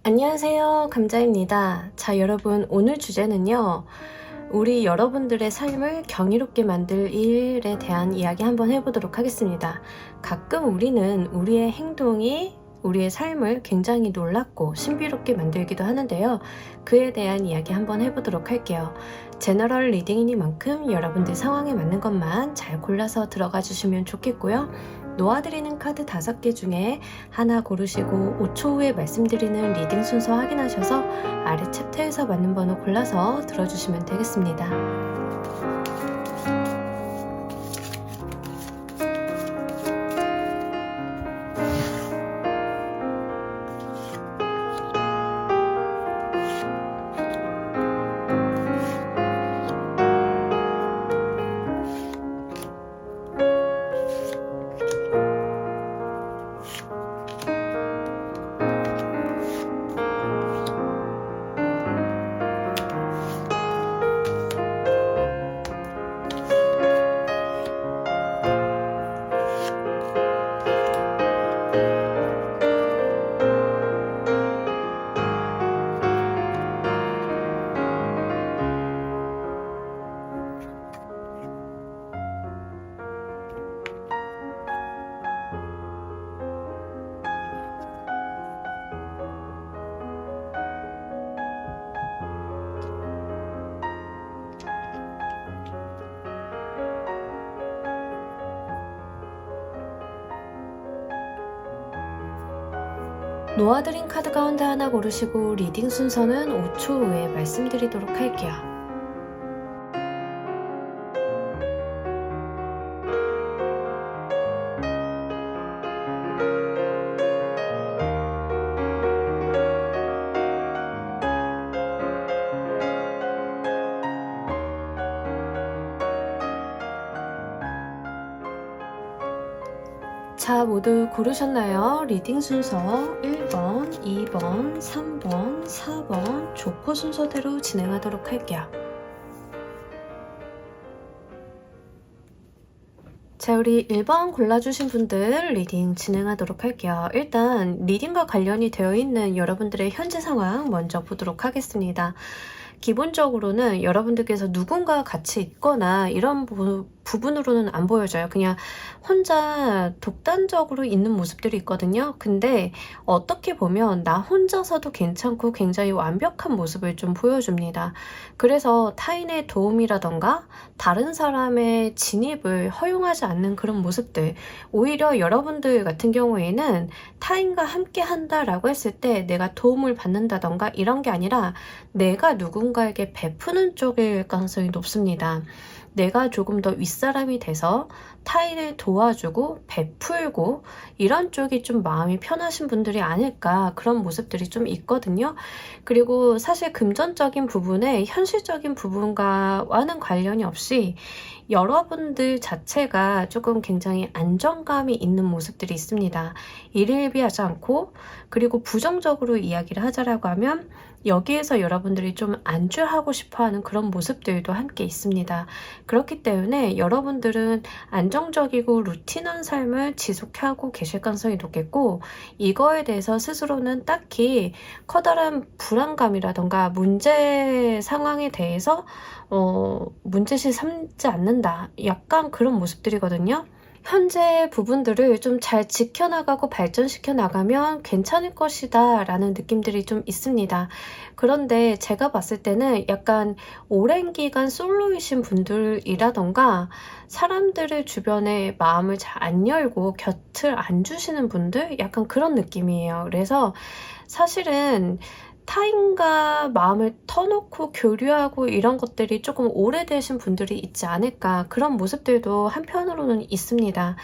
안녕하세요. 감자입니다. 자, 여러분, 오늘 주제는요. 우리 여러분들의 삶을 경이롭게 만들 일에 대한 이야기 한번 해보도록 하겠습니다. 가끔 우리는 우리의 행동이 우리의 삶을 굉장히 놀랍고 신비롭게 만들기도 하는데요. 그에 대한 이야기 한번 해보도록 할게요. 제너럴 리딩이니만큼 여러분들 상황에 맞는 것만 잘 골라서 들어가 주시면 좋겠고요. 놓아드리는 카드 5개 중에 하나 고르시고 5초 후에 말씀드리는 리딩 순서 확인하셔서 아래 챕터에서 맞는 번호 골라서 들어주시면 되겠습니다. 놓아드린 카드 가운데 하나 고르시고 리딩 순서는 5초 후에 말씀드리도록 할게요. 자, 모두 고르셨나요? 리딩 순서 1번, 2번, 3번, 4번 조커 순서대로 진행하도록 할게요. 자, 우리 1번 골라주신 분들 리딩 진행하도록 할게요. 일단 리딩과 관련이 되어 있는 여러분들의 현재 상황 먼저 보도록 하겠습니다. 기본적으로는 여러분들께서 누군가와 같이 있거나 이런 부분으로는 안 보여져요. 그냥 혼자 독단적으로 있는 모습들이 있거든요. 근데 어떻게 보면 나 혼자서도 괜찮고 굉장히 완벽한 모습을 좀 보여줍니다. 그래서 타인의 도움이라던가 다른 사람의 진입을 허용하지 않는 그런 모습들, 오히려 여러분들 같은 경우에는 타인과 함께 한다라고 했을 때 내가 도움을 받는다던가 이런 게 아니라 내가 누군가에게 베푸는 쪽일 가능성이 높습니다. 내가 조금 더 윗사람이 돼서 타인을 도와주고 베풀고 이런 쪽이 좀 마음이 편하신 분들이 아닐까, 그런 모습들이 좀 있거든요. 그리고 사실 금전적인 부분에 현실적인 부분과는 관련이 없이 여러분들 자체가 조금 굉장히 안정감이 있는 모습들이 있습니다. 일일비하지 않고, 그리고 부정적으로 이야기를 하자라고 하면 여기에서 여러분들이 좀 안주하고 싶어하는 그런 모습들도 함께 있습니다. 그렇기 때문에 여러분들은 안정적이고 루틴한 삶을 지속하고 계실 가능성이 높겠고, 이거에 대해서 스스로는 딱히 커다란 불안감이라던가 문제 상황에 대해서 문제시 삼지 않는다, 약간 그런 모습들이거든요. 현재 부분들을 좀 잘 지켜나가고 발전시켜 나가면 괜찮을 것이다 라는 느낌들이 좀 있습니다. 그런데 제가 봤을 때는 약간 오랜 기간 솔로이신 분들이라던가 사람들을 주변에 마음을 잘 안 열고 곁을 안 주시는 분들, 약간 그런 느낌이에요. 그래서 사실은 타인과 마음을 터놓고 교류하고 이런 것들이 조금 오래되신 분들이 있지 않을까, 그런 모습들도 한편으로는 있습니다.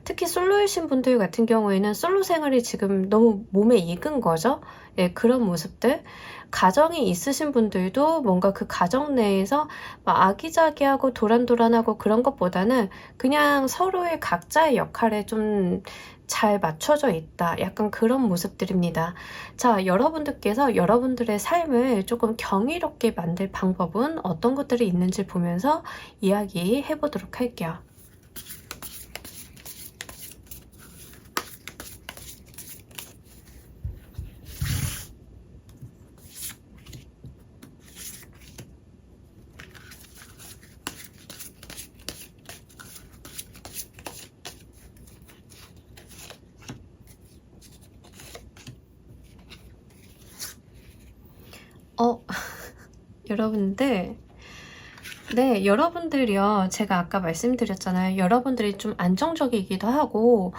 특히 솔로이신 분들 같은 경우에는 솔로 생활이 지금 너무 몸에 익은 거죠. 예, 그런 모습들. 가정이 있으신 분들도 뭔가 그 가정 내에서 막 아기자기하고 도란도란하고 그런 것보다는 그냥 서로의 각자의 역할에 좀 잘 맞춰져 있다, 약간 그런 모습들입니다. 자, 여러분들께서 여러분들의 삶을 조금 경이롭게 만들 방법은 어떤 것들이 있는지 보면서 이야기해 보도록 할게요. 여러분들, 네, 여러분들이요. 제가 아까 말씀드렸잖아요. 여러분들이 좀 안정적이기도 하고,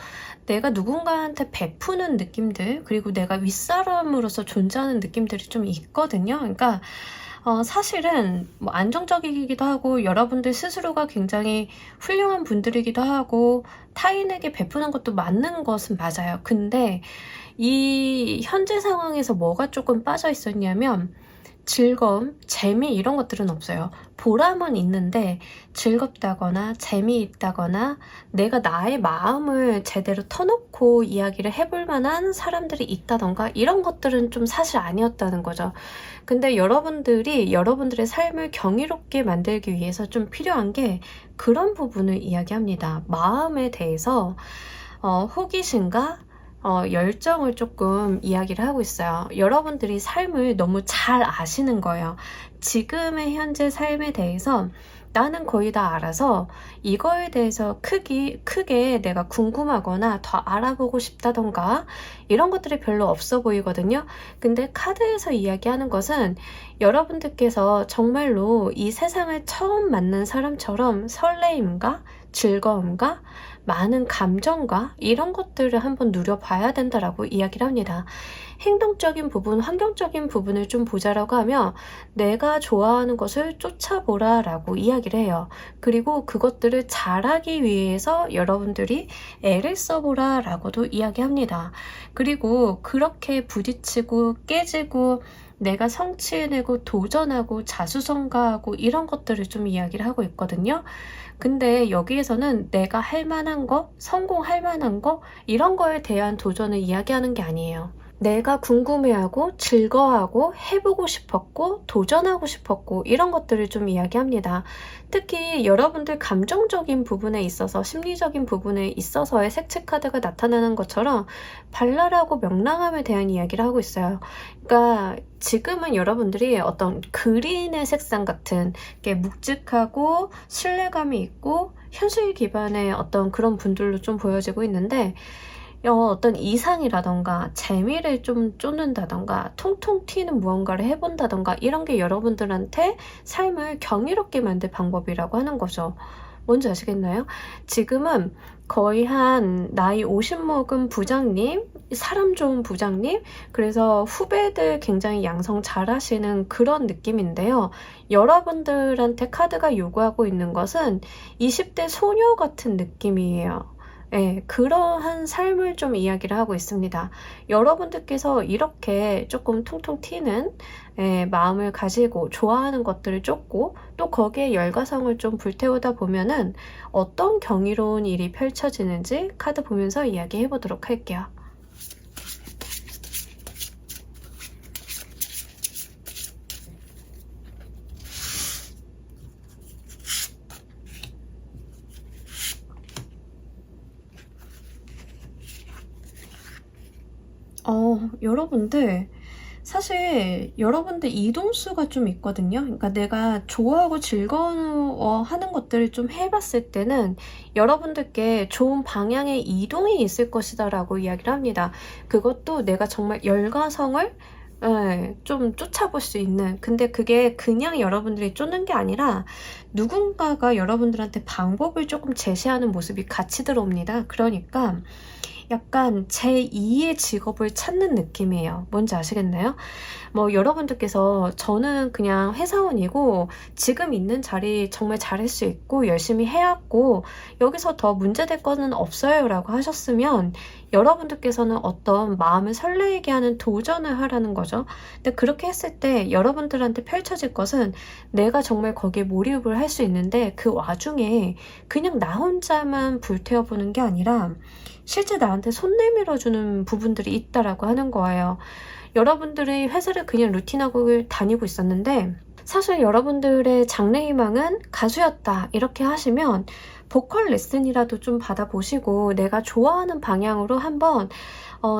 내가 누군가한테 베푸는 느낌들, 그리고 내가 윗사람으로서 존재하는 느낌들이 좀 있거든요. 그러니까, 사실은 뭐 안정적이기도 하고, 여러분들 스스로가 굉장히 훌륭한 분들이기도 하고, 타인에게 베푸는 것도 맞는 것은 맞아요. 근데, 이 현재 상황에서 뭐가 조금 빠져 있었냐면, 즐거움, 재미 이런 것들은 없어요. 보람은 있는데 즐겁다거나 재미있다거나 내가 나의 마음을 제대로 터놓고 이야기를 해볼 만한 사람들이 있다던가 이런 것들은 좀 사실 아니었다는 거죠. 근데 여러분들이 여러분들의 삶을 경이롭게 만들기 위해서 좀 필요한 게 그런 부분을 이야기합니다. 마음에 대해서 호기심과 열정을 조금 이야기를 하고 있어요. 여러분들이 삶을 너무 잘 아시는 거예요. 지금의 현재 삶에 대해서 나는 거의 다 알아서 이거에 대해서 크게 내가 궁금하거나 더 알아보고 싶다던가 이런 것들이 별로 없어 보이거든요. 근데 카드에서 이야기하는 것은 여러분들께서 정말로 이 세상을 처음 만난 사람처럼 설레임과 즐거움과 많은 감정과 이런 것들을 한번 누려봐야 된다라고 이야기를 합니다. 행동적인 부분, 환경적인 부분을 좀 보자라고 하면 내가 좋아하는 것을 쫓아보라 라고 이야기를 해요. 그리고 그것들을 잘하기 위해서 여러분들이 애를 써보라 라고도 이야기합니다. 그리고 그렇게 부딪히고 깨지고 내가 성취해내고 도전하고 자수성가하고 이런 것들을 좀 이야기를 하고 있거든요. 근데 여기에서는 내가 할 만한 거, 성공할 만한 거 이런 거에 대한 도전을 이야기하는 게 아니에요. 내가 궁금해하고 즐거워하고 해보고 싶었고 도전하고 싶었고 이런 것들을 좀 이야기합니다. 특히 여러분들 감정적인 부분에 있어서 심리적인 부분에 있어서의 색채 카드가 나타나는 것처럼 발랄하고 명랑함에 대한 이야기를 하고 있어요. 그러니까 지금은 여러분들이 어떤 그린의 색상 같은 게 묵직하고 신뢰감이 있고 현실 기반의 어떤 그런 분들로 좀 보여지고 있는데 어떤 이상이라던가 재미를 좀 쫓는다던가 통통 튀는 무언가를 해본다던가 이런 게 여러분들한테 삶을 경이롭게 만들 방법이라고 하는 거죠. 뭔지 아시겠나요? 지금은 거의 한 나이 50 먹은 부장님, 사람 좋은 부장님, 그래서 후배들 굉장히 양성 잘 하시는 그런 느낌인데요. 여러분들한테 카드가 요구하고 있는 것은 20대 소녀 같은 느낌이에요. 네, 그러한 삶을 좀 이야기를 하고 있습니다. 여러분들께서 이렇게 조금 퉁퉁 튀는 마음을 가지고 좋아하는 것들을 쫓고 또 거기에 열과성을 좀 불태우다 보면은 어떤 경이로운 일이 펼쳐지는지 카드 보면서 이야기해 보도록 할게요. 여러분들 사실 여러분들 이동수가 좀 있거든요. 그러니까 내가 좋아하고 즐거워하는 것들을 좀 해봤을 때는 여러분들께 좋은 방향의 이동이 있을 것이다 라고 이야기를 합니다. 그것도 내가 정말 열과성을 좀 쫓아볼 수 있는, 근데 그게 그냥 여러분들이 쫓는 게 아니라 누군가가 여러분들한테 방법을 조금 제시하는 모습이 같이 들어옵니다. 그러니까 약간 제2의 직업을 찾는 느낌이에요. 뭔지 아시겠나요? 뭐 여러분들께서 저는 그냥 회사원이고 지금 있는 자리 정말 잘할 수 있고 열심히 해왔고 여기서 더 문제될 거는 없어요 라고 하셨으면 여러분들께서는 어떤 마음을 설레게 하는 도전을 하라는 거죠. 근데 그렇게 했을 때 여러분들한테 펼쳐질 것은 내가 정말 거기에 몰입을 할 수 있는데 그 와중에 그냥 나 혼자만 불태워보는 게 아니라 실제 나한테 손 내밀어주는 부분들이 있다라고 하는 거예요. 여러분들이 회사를 그냥 루틴하고 다니고 있었는데 사실 여러분들의 장래희망은 가수였다 이렇게 하시면 보컬 레슨이라도 좀 받아보시고 내가 좋아하는 방향으로 한번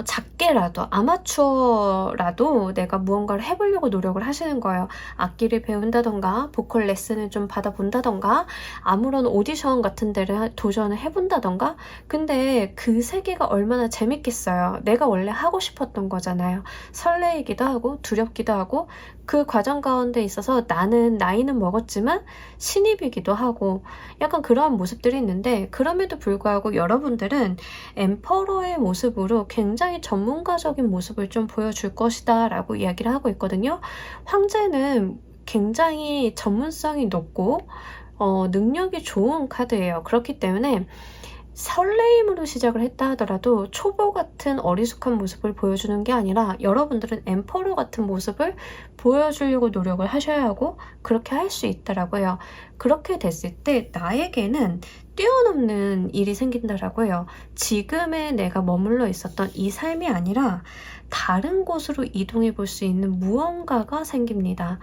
작게라도 아마추어라도 내가 무언가를 해보려고 노력을 하시는 거예요. 악기를 배운다던가 보컬 레슨을 좀 받아본다던가 아무런 오디션 같은 데를 도전을 해본다던가. 근데 그 세계가 얼마나 재밌겠어요. 내가 원래 하고 싶었던 거잖아요. 설레이기도 하고 두렵기도 하고 그 과정 가운데 있어서 나는 나이는 먹었지만 신입이기도 하고 약간 그러한 모습들이 있는데, 그럼에도 불구하고 여러분들은 엠퍼러의 모습으로 굉장히 전문가적인 모습을 좀 보여줄 것이다 라고 이야기를 하고 있거든요. 황제는 굉장히 전문성이 높고 능력이 좋은 카드예요. 그렇기 때문에 설레임으로 시작을 했다 하더라도 초보 같은 어리숙한 모습을 보여주는 게 아니라 여러분들은 엠퍼러 같은 모습을 보여주려고 노력을 하셔야 하고 그렇게 할 수 있다라고 해요. 그렇게 됐을 때 나에게는 뛰어넘는 일이 생긴다라고 해요. 지금의 내가 머물러 있었던 이 삶이 아니라 다른 곳으로 이동해 볼 수 있는 무언가가 생깁니다.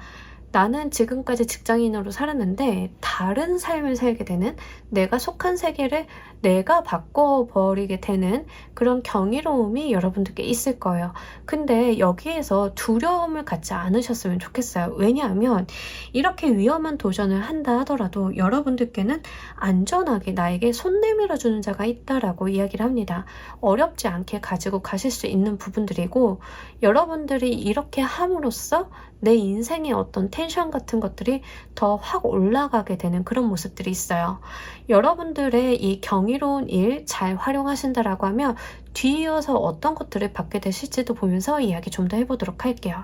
나는 지금까지 직장인으로 살았는데 다른 삶을 살게 되는, 내가 속한 세계를 내가 바꿔버리게 되는 그런 경이로움이 여러분들께 있을 거예요. 근데 여기에서 두려움을 갖지 않으셨으면 좋겠어요. 왜냐하면 이렇게 위험한 도전을 한다 하더라도 여러분들께는 안전하게 나에게 손 내밀어 주는 자가 있다라고 이야기를 합니다. 어렵지 않게 가지고 가실 수 있는 부분들이고, 여러분들이 이렇게 함으로써 내 인생의 어떤 텐션 같은 것들이 더 확 올라가게 되는 그런 모습들이 있어요. 여러분들의 이 경이로운 일 잘 활용하신다라고 하면 뒤이어서 어떤 것들을 받게 되실지도 보면서 이야기 좀 더 해보도록 할게요.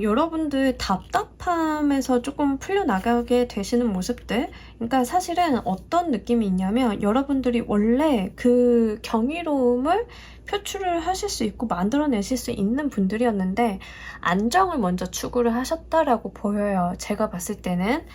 여러분들 답답함에서 조금 풀려나가게 되시는 모습들, 그러니까 사실은 어떤 느낌이 있냐면 여러분들이 원래 그 경이로움을 표출을 하실 수 있고 만들어내실 수 있는 분들이었는데 안정을 먼저 추구를 하셨다라고 보여요. 제가 봤을 때는.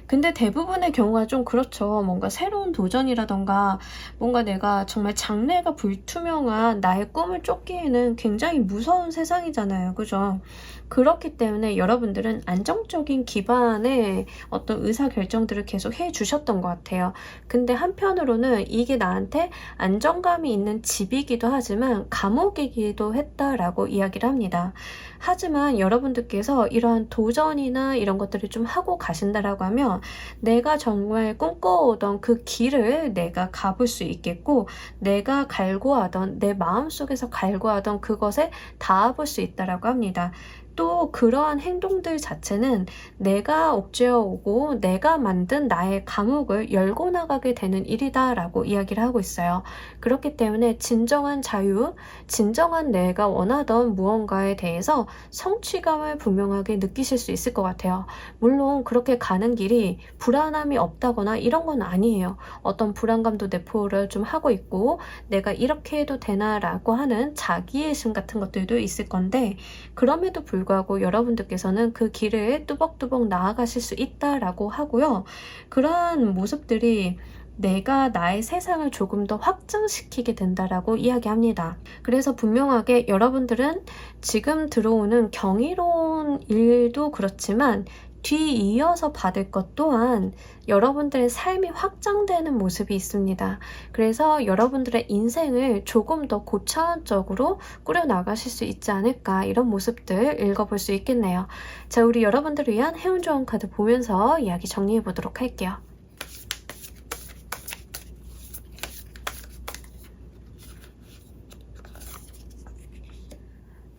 근데 대부분의 경우가 좀 그렇죠. 뭔가 새로운 도전이라던가 뭔가 내가 정말 장래가 불투명한 나의 꿈을 쫓기에는 굉장히 무서운 세상이잖아요. 그죠? 그렇기 때문에 여러분들은 안정적인 기반의 어떤 의사결정들을 계속 해주셨던 것 같아요. 근데 한편으로는 이게 나한테 안정감이 있는 집이기도 하지만 감옥이기도 했다라고 이야기를 합니다. 하지만 여러분들께서 이러한 도전이나 이런 것들을 좀 하고 가신다라고 하면 내가 정말 꿈꿔오던 그 길을 내가 가볼 수 있겠고, 내가 갈구하던, 내 마음속에서 갈구하던 그것에 닿아볼 수 있다라고 합니다. 또 그러한 행동들 자체는 내가 옥죄어오고 내가 만든 나의 감옥을 열고 나가게 되는 일이다라고 이야기를 하고 있어요. 그렇기 때문에 진정한 자유, 진정한 내가 원하던 무언가에 대해서 성취감을 분명하게 느끼실 수 있을 것 같아요. 물론 그렇게 가는 길이 불안함이 없다거나 이런 건 아니에요. 어떤 불안감도 내포를 좀 하고 있고 내가 이렇게 해도 되나라고 하는 자기애심 같은 것들도 있을 건데, 그럼에도 불구하고 여러분들께서는 그 길을 뚜벅뚜벅 나아가실 수 있다라고 하고요. 그러한 모습들이 내가 나의 세상을 조금 더 확장시키게 된다라고 이야기합니다. 그래서 분명하게 여러분들은 지금 들어오는 경이로운 일도 그렇지만 뒤이어서 받을 것 또한 여러분들의 삶이 확장되는 모습이 있습니다. 그래서 여러분들의 인생을 조금 더 고차원적으로 꾸려나가실 수 있지 않을까, 이런 모습들 읽어볼 수 있겠네요. 자, 우리 여러분들을 위한 행운조언 카드 보면서 이야기 정리해 보도록 할게요.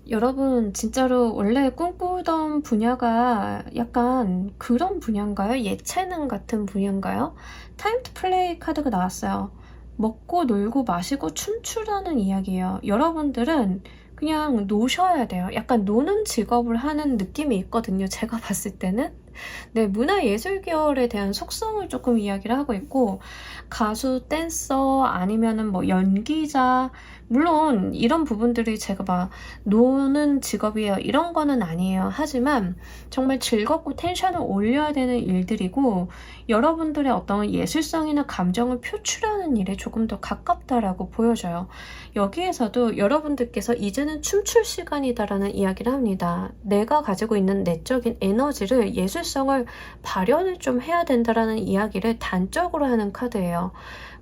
여러분 진짜로 원래 꿈꾸던 분야가 약간 그런 분야인가요? 예체능 같은 분야인가요? 타임 투 플레이 카드가 나왔어요. 먹고 놀고 마시고 춤추라는 이야기예요. 여러분들은 그냥 노셔야 돼요. 약간 노는 직업을 하는 느낌이 있거든요. 제가 봤을 때는. 네, 문화예술 계열에 대한 속성을 조금 이야기를 하고 있고, 가수, 댄서, 아니면은 뭐 연기자, 물론 이런 부분들이 제가 막 노는 직업이에요 이런 거는 아니에요. 하지만 정말 즐겁고 텐션을 올려야 되는 일들이고 여러분들의 어떤 예술성이나 감정을 표출하는 일에 조금 더 가깝다라고 보여져요. 여기에서도 여러분들께서 이제는 춤출 시간이다라는 이야기를 합니다. 내가 가지고 있는 내적인 에너지를 예술성을 발현을 좀 해야 된다라는 이야기를 단적으로 하는 카드예요.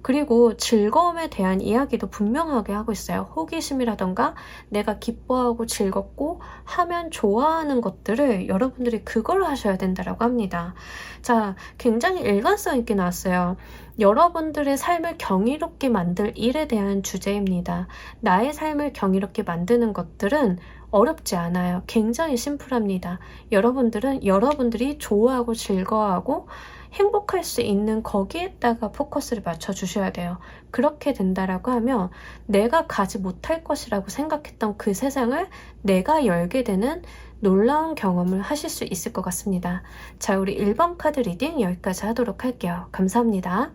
그리고 즐거움에 대한 이야기도 분명하게 하고 있어요. 호기심이라던가 내가 기뻐하고 즐겁고 하면 좋아하는 것들을 여러분들이 그걸 하셔야 된다라고 합니다. 자, 굉장히 일관성 있게 나왔어요. 여러분들의 삶을 경이롭게 만들 일에 대한 주제입니다. 나의 삶을 경이롭게 만드는 것들은 어렵지 않아요. 굉장히 심플합니다. 여러분들은 여러분들이 좋아하고 즐거워하고 행복할 수 있는 거기에다가 포커스를 맞춰 주셔야 돼요. 그렇게 된다라고 하면 내가 가지 못할 것이라고 생각했던 그 세상을 내가 열게 되는 놀라운 경험을 하실 수 있을 것 같습니다. 자, 우리 1번 카드 리딩 여기까지 하도록 할게요. 감사합니다.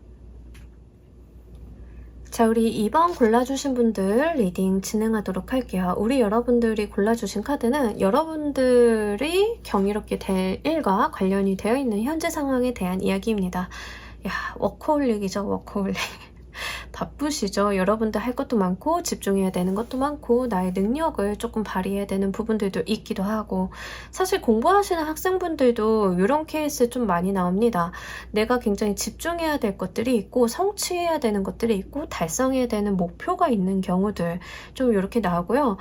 자, 우리 2번 골라주신 분들 리딩 진행하도록 할게요. 우리 여러분들이 골라주신 카드는 여러분들이 경이롭게 될 일과 관련이 되어 있는 현재 상황에 대한 이야기입니다. 야, 워커홀릭이죠, 워커홀릭. 바쁘시죠? 여러분들 할 것도 많고 집중해야 되는 것도 많고 나의 능력을 조금 발휘해야 되는 부분들도 있기도 하고 사실 공부하시는 학생분들도 이런 케이스 좀 많이 나옵니다. 내가 굉장히 집중해야 될 것들이 있고 성취해야 되는 것들이 있고 달성해야 되는 목표가 있는 경우들 좀 이렇게 나오고요.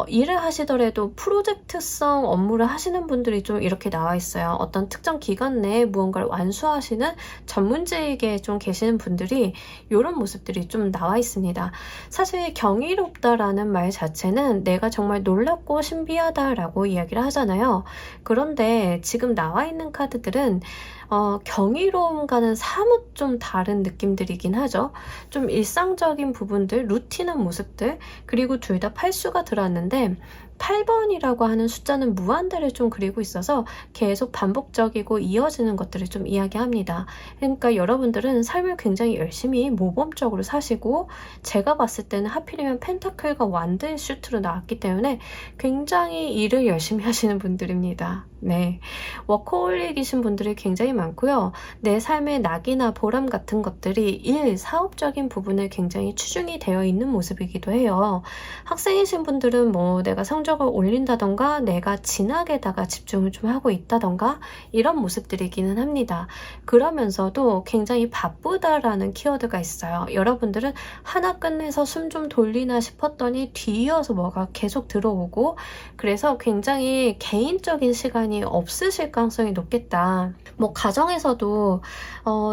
일을 하시더라도 프로젝트성 업무를 하시는 분들이 좀 이렇게 나와 있어요. 어떤 특정 기간 내에 무언가를 완수하시는 전문직에 좀 계시는 분들이 이런 모습들이 좀 나와 있습니다. 사실 경이롭다라는 말 자체는 내가 정말 놀랍고 신비하다라고 이야기를 하잖아요. 그런데 지금 나와 있는 카드들은 경이로움과는 사뭇 좀 다른 느낌들이긴 하죠. 좀 일상적인 부분들, 루틴한 모습들, 그리고 둘 다 팔수가 들어왔는데 8번이라고 하는 숫자는 무한대를 좀 그리고 있어서 계속 반복적이고 이어지는 것들을 좀 이야기합니다. 그러니까 여러분들은 삶을 굉장히 열심히 모범적으로 사시고 제가 봤을 때는 하필이면 펜타클과 완드의 슈트로 나왔기 때문에 굉장히 일을 열심히 하시는 분들입니다. 네, 워커홀릭이신 분들이 굉장히 많고요. 내 삶의 낙이나 보람 같은 것들이 일, 사업적인 부분에 굉장히 치중이 되어 있는 모습이기도 해요. 학생이신 분들은 뭐 내가 성적을 올린다던가 내가 진학에다가 집중을 좀 하고 있다던가 이런 모습들이기는 합니다. 그러면서도 굉장히 바쁘다라는 키워드가 있어요. 여러분들은 하나 끝내서 숨 좀 돌리나 싶었더니 뒤이어서 뭐가 계속 들어오고 그래서 굉장히 개인적인 시간이 없으실 가능성이 높겠다. 뭐 가정에서도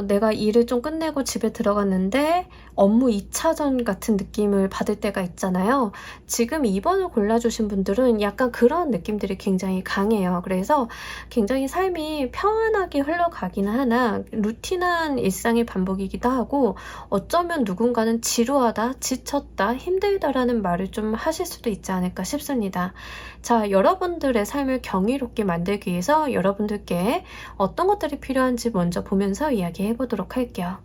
내가 일을 좀 끝내고 집에 들어갔는데 업무 2차전 같은 느낌을 받을 때가 있잖아요. 지금 2번을 골라주신 분들은 약간 그런 느낌들이 굉장히 강해요. 그래서 굉장히 삶이 평안하게 흘러가기는 하나 루틴한 일상의 반복이기도 하고 어쩌면 누군가는 지루하다, 지쳤다, 힘들다라는 말을 좀 하실 수도 있지 않을까 싶습니다. 자, 여러분들의 삶을 경이롭게 만들기 위해서 여러분들께 어떤 것들이 필요한지 먼저 보면서 이야기해 보도록 할게요.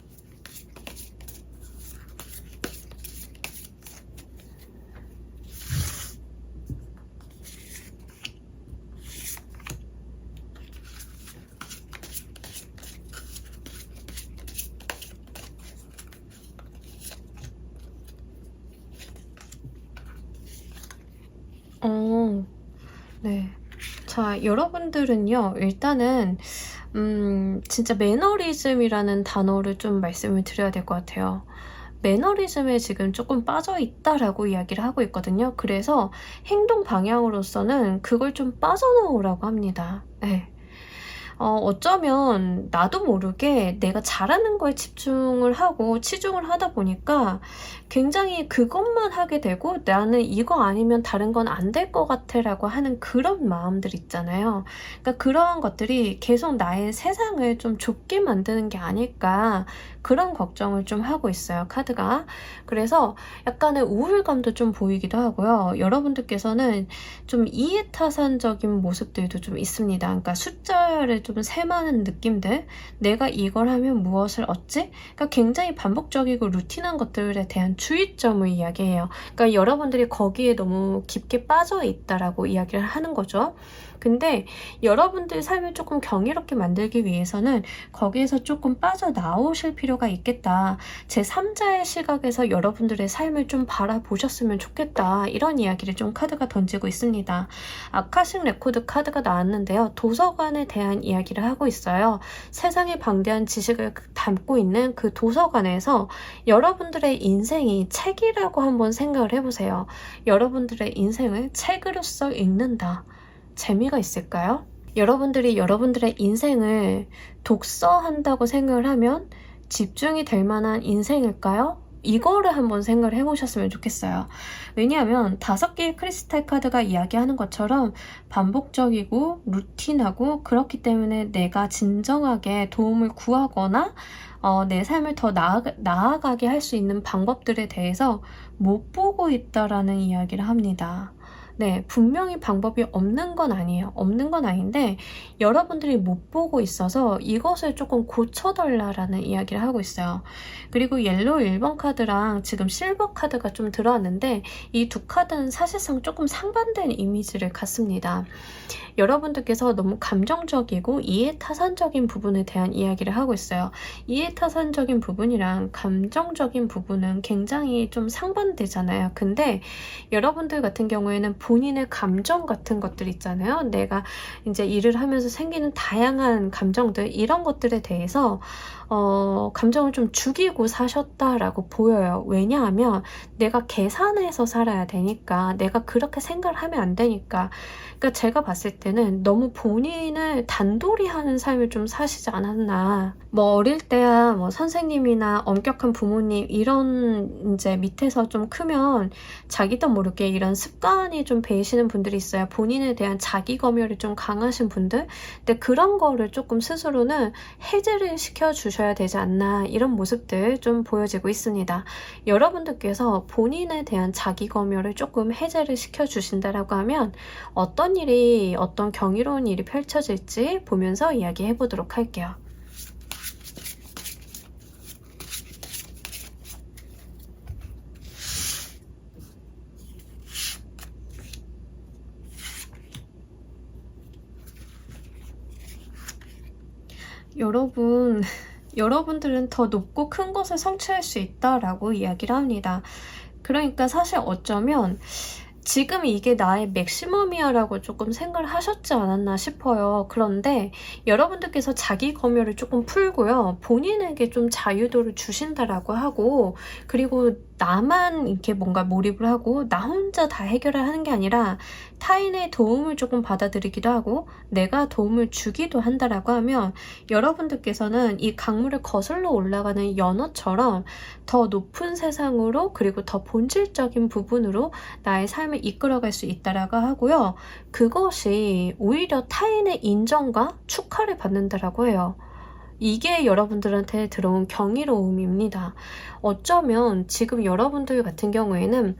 네. 자, 여러분들은요, 일단은, 진짜 매너리즘이라는 단어를 좀 말씀을 드려야 될 것 같아요. 매너리즘에 지금 조금 빠져있다라고 이야기를 하고 있거든요. 그래서 행동 방향으로서는 그걸 좀 빠져나오라고 합니다. 네. 어쩌면 나도 모르게 내가 잘하는 거에 집중을 하고 치중을 하다 보니까 굉장히 그것만 하게 되고 나는 이거 아니면 다른 건 안 될 것 같아 라고 하는 그런 마음들 있잖아요. 그러니까 그러한 것들이 계속 나의 세상을 좀 좁게 만드는 게 아닐까 그런 걱정을 좀 하고 있어요, 카드가. 그래서 약간의 우울감도 좀 보이기도 하고요. 여러분들께서는 좀 이해타산적인 모습들도 좀 있습니다. 그러니까 숫자를 좀 새마는 느낌들, 내가 이걸 하면 무엇을 얻지? 그러니까 굉장히 반복적이고 루틴한 것들에 대한 주의점을 이야기해요. 그러니까 여러분들이 거기에 너무 깊게 빠져 있다라고 이야기를 하는 거죠. 근데 여러분들 삶을 조금 경이롭게 만들기 위해서는 거기에서 조금 빠져나오실 필요가 있겠다. 제3자의 시각에서 여러분들의 삶을 좀 바라보셨으면 좋겠다. 이런 이야기를 좀 카드가 던지고 있습니다. 아카식 레코드 카드가 나왔는데요. 도서관에 대한 이야기를 하고 있어요. 세상에 방대한 지식을 담고 있는 그 도서관에서 여러분들의 인생이 책이라고 한번 생각을 해보세요. 여러분들의 인생을 책으로서 읽는다. 재미가 있을까요? 여러분들이 여러분들의 인생을 독서한다고 생각을 하면 집중이 될 만한 인생일까요? 이거를 한번 생각을 해보셨으면 좋겠어요. 왜냐하면 5개의 크리스탈 카드가 이야기하는 것처럼 반복적이고 루틴하고 그렇기 때문에 내가 진정하게 도움을 구하거나 내 삶을 더 나아가게 할 수 있는 방법들에 대해서 못 보고 있다라는 이야기를 합니다. 네, 분명히 방법이 없는 건 아니에요. 없는 건 아닌데 여러분들이 못 보고 있어서 이것을 조금 고쳐달라는 이야기를 하고 있어요. 그리고 옐로우 1번 카드랑 지금 실버 카드가 좀 들어왔는데 이 두 카드는 사실상 조금 상반된 이미지를 갖습니다. 여러분들께서 너무 감정적이고 이해타산적인 부분에 대한 이야기를 하고 있어요. 이해타산적인 부분이랑 감정적인 부분은 굉장히 좀 상반되잖아요. 근데 여러분들 같은 경우에는 본인의 감정 같은 것들 있잖아요. 내가 이제 일을 하면서 생기는 다양한 감정들, 이런 것들에 대해서 감정을 좀 죽이고 사셨다라고 보여요. 왜냐하면 내가 계산해서 살아야 되니까, 내가 그렇게 생각을 하면 안 되니까. 그러니까 제가 봤을 때는 너무 본인을 단돌이 하는 삶을 좀 사시지 않았나. 뭐 어릴 때야 뭐 선생님이나 엄격한 부모님 이런 이제 밑에서 좀 크면 자기도 모르게 이런 습관이 좀 배이시는 분들이 있어요. 본인에 대한 자기 검열이 좀 강하신 분들. 근데 그런 거를 조금 스스로는 해제를 시켜주셔야 되지 않나, 이런 모습들 좀 보여지고 있습니다. 여러분들께서 본인에 대한 자기 검열을 조금 해제를 시켜주신다라고 하면 어떤 일이, 어떤 경이로운 일이 펼쳐질지 보면서 이야기해 보도록 할게요. 여러분들은 더 높고 큰 것을 성취할 수 있다라고 이야기를 합니다. 그러니까 사실 어쩌면 지금 이게 나의 맥시멈이야 라고 조금 생각을 하셨지 않았나 싶어요. 그런데 여러분들께서 자기 검열을 조금 풀고요. 본인에게 좀 자유도를 주신다라고 하고, 그리고 나만 이렇게 뭔가 몰입을 하고 나 혼자 다 해결을 하는 게 아니라 타인의 도움을 조금 받아들이기도 하고 내가 도움을 주기도 한다라고 하면 여러분들께서는 이 강물을 거슬러 올라가는 연어처럼 더 높은 세상으로, 그리고 더 본질적인 부분으로 나의 삶을 이끌어갈 수 있다라고 하고요. 그것이 오히려 타인의 인정과 축하를 받는다라고 해요. 이게 여러분들한테 들어온 경이로움입니다. 어쩌면 지금 여러분들 같은 경우에는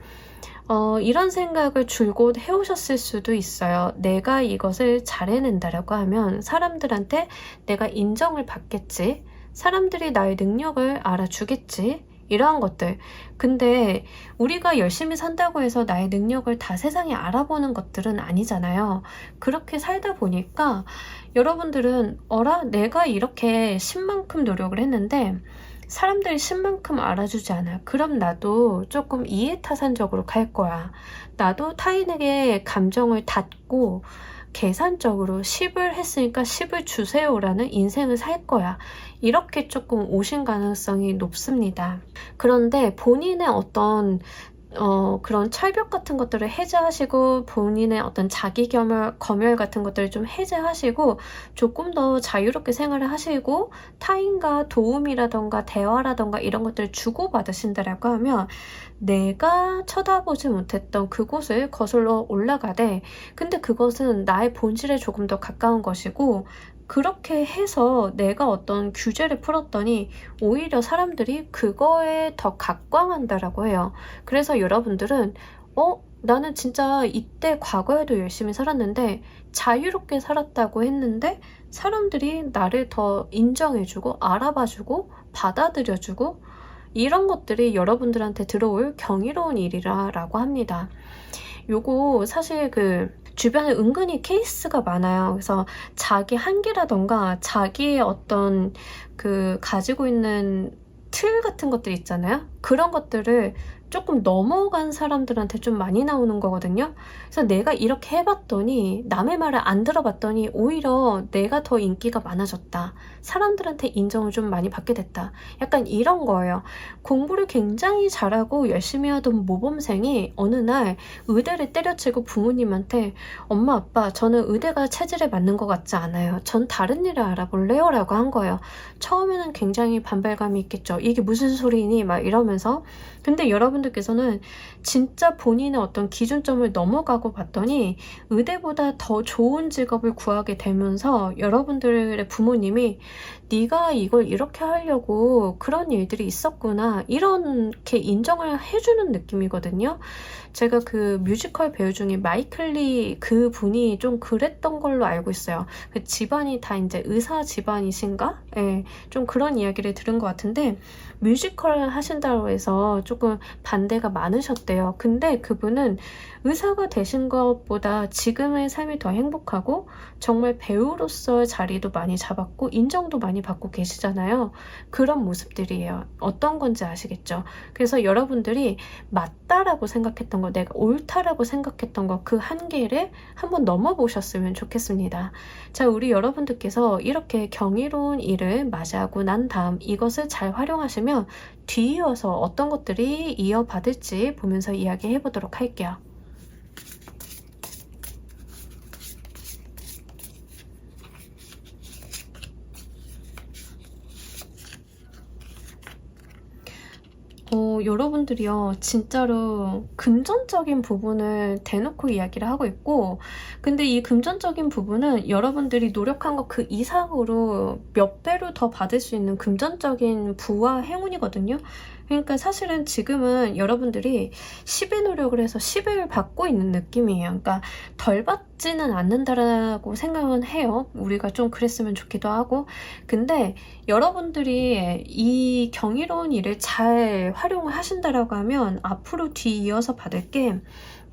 이런 생각을 줄곧 해오셨을 수도 있어요. 내가 이것을 잘 해낸다라고 하면 사람들한테 내가 인정을 받겠지. 사람들이 나의 능력을 알아주겠지. 이러한 것들. 근데 우리가 열심히 산다고 해서 나의 능력을 다 세상에 알아보는 것들은 아니잖아요. 그렇게 살다 보니까 여러분들은 내가 이렇게 신만큼 노력을 했는데 사람들이 신만큼 알아주지 않아. 그럼 나도 조금 이해타산적으로 갈 거야. 나도 타인에게 감정을 닫고 계산적으로 10을 했으니까 10을 주세요라는 인생을 살 거야. 이렇게 조금 오신 가능성이 높습니다. 그런데 본인의 어떤 그런 철벽 같은 것들을 해제하시고 본인의 어떤 자기 검열 같은 것들을 좀 해제하시고 조금 더 자유롭게 생활을 하시고 타인과 도움이라던가 대화라던가 이런 것들을 주고받으신다라고 하면 내가 쳐다보지 못했던 그곳을 거슬러 올라가되, 근데 그것은 나의 본질에 조금 더 가까운 것이고, 그렇게 해서 내가 어떤 규제를 풀었더니 오히려 사람들이 그거에 더 각광한다라고 해요. 그래서 여러분들은 나는 진짜 이때 과거에도 열심히 살았는데 자유롭게 살았다고 했는데 사람들이 나를 더 인정해주고 알아봐주고 받아들여주고 이런 것들이 여러분들한테 들어올 경이로운 일이라고 합니다. 요거 사실 주변에 은근히 케이스가 많아요. 그래서 자기 한계라던가 자기의 어떤 가지고 있는 틀 같은 것들 있잖아요. 그런 것들을 조금 넘어간 사람들한테 좀 많이 나오는 거거든요. 그래서 내가 이렇게 해봤더니 남의 말을 안 들어봤더니 오히려 내가 더 인기가 많아졌다. 사람들한테 인정을 좀 많이 받게 됐다. 약간 이런 거예요. 공부를 굉장히 잘하고 열심히 하던 모범생이 어느 날 의대를 때려치고 부모님한테 엄마 아빠 저는 의대가 체질에 맞는 것 같지 않아요. 전 다른 일을 알아볼래요? 라고 한 거예요. 처음에는 굉장히 반발감이 있겠죠. 이게 무슨 소리니? 막 이러면서. 근데 여러분들께서는 진짜 본인의 어떤 기준점을 넘어가고 봤더니 의대보다 더 좋은 직업을 구하게 되면서 여러분들의 부모님이 네가 이걸 이렇게 하려고 그런 일들이 있었구나 이렇게 인정을 해주는 느낌이거든요. 제가 뮤지컬 배우 중에 마이클리 그분이 좀 그랬던 걸로 알고 있어요. 집안이 다 이제 의사 집안이신가? 예, 좀 그런 이야기를 들은 것 같은데 뮤지컬 하신다고 해서 조금 반대가 많으셨대요. 근데 그분은 의사가 되신 것보다 지금의 삶이 더 행복하고 정말 배우로서의 자리도 많이 잡았고 인정도 많이 받고 계시잖아요. 그런 모습들이에요. 어떤 건지 아시겠죠? 그래서 여러분들이 맞다라고 생각했던 거, 내가 옳다라고 생각했던 거, 그 한계를 한번 넘어보셨으면 좋겠습니다. 자, 우리 여러분들께서 이렇게 경이로운 일을 맞이하고 난 다음 이것을 잘 활용하시면 뒤이어서 어떤 것들이 이어받을지 보면서 이야기해 보도록 할게요. 여러분들이요, 진짜로 금전적인 부분을 대놓고 이야기를 하고 있고, 근데 이 금전적인 부분은 여러분들이 노력한 것 그 이상으로 몇 배로 더 받을 수 있는 금전적인 부와 행운이거든요. 그러니까 사실은 지금은 여러분들이 10의 노력을 해서 10을 받고 있는 느낌이에요. 그러니까 덜 받지는 않는다라고 생각은 해요. 우리가 좀 그랬으면 좋기도 하고. 근데 여러분들이 이 경이로운 일을 잘 활용을 하신다라고 하면 앞으로 뒤이어서 받을 게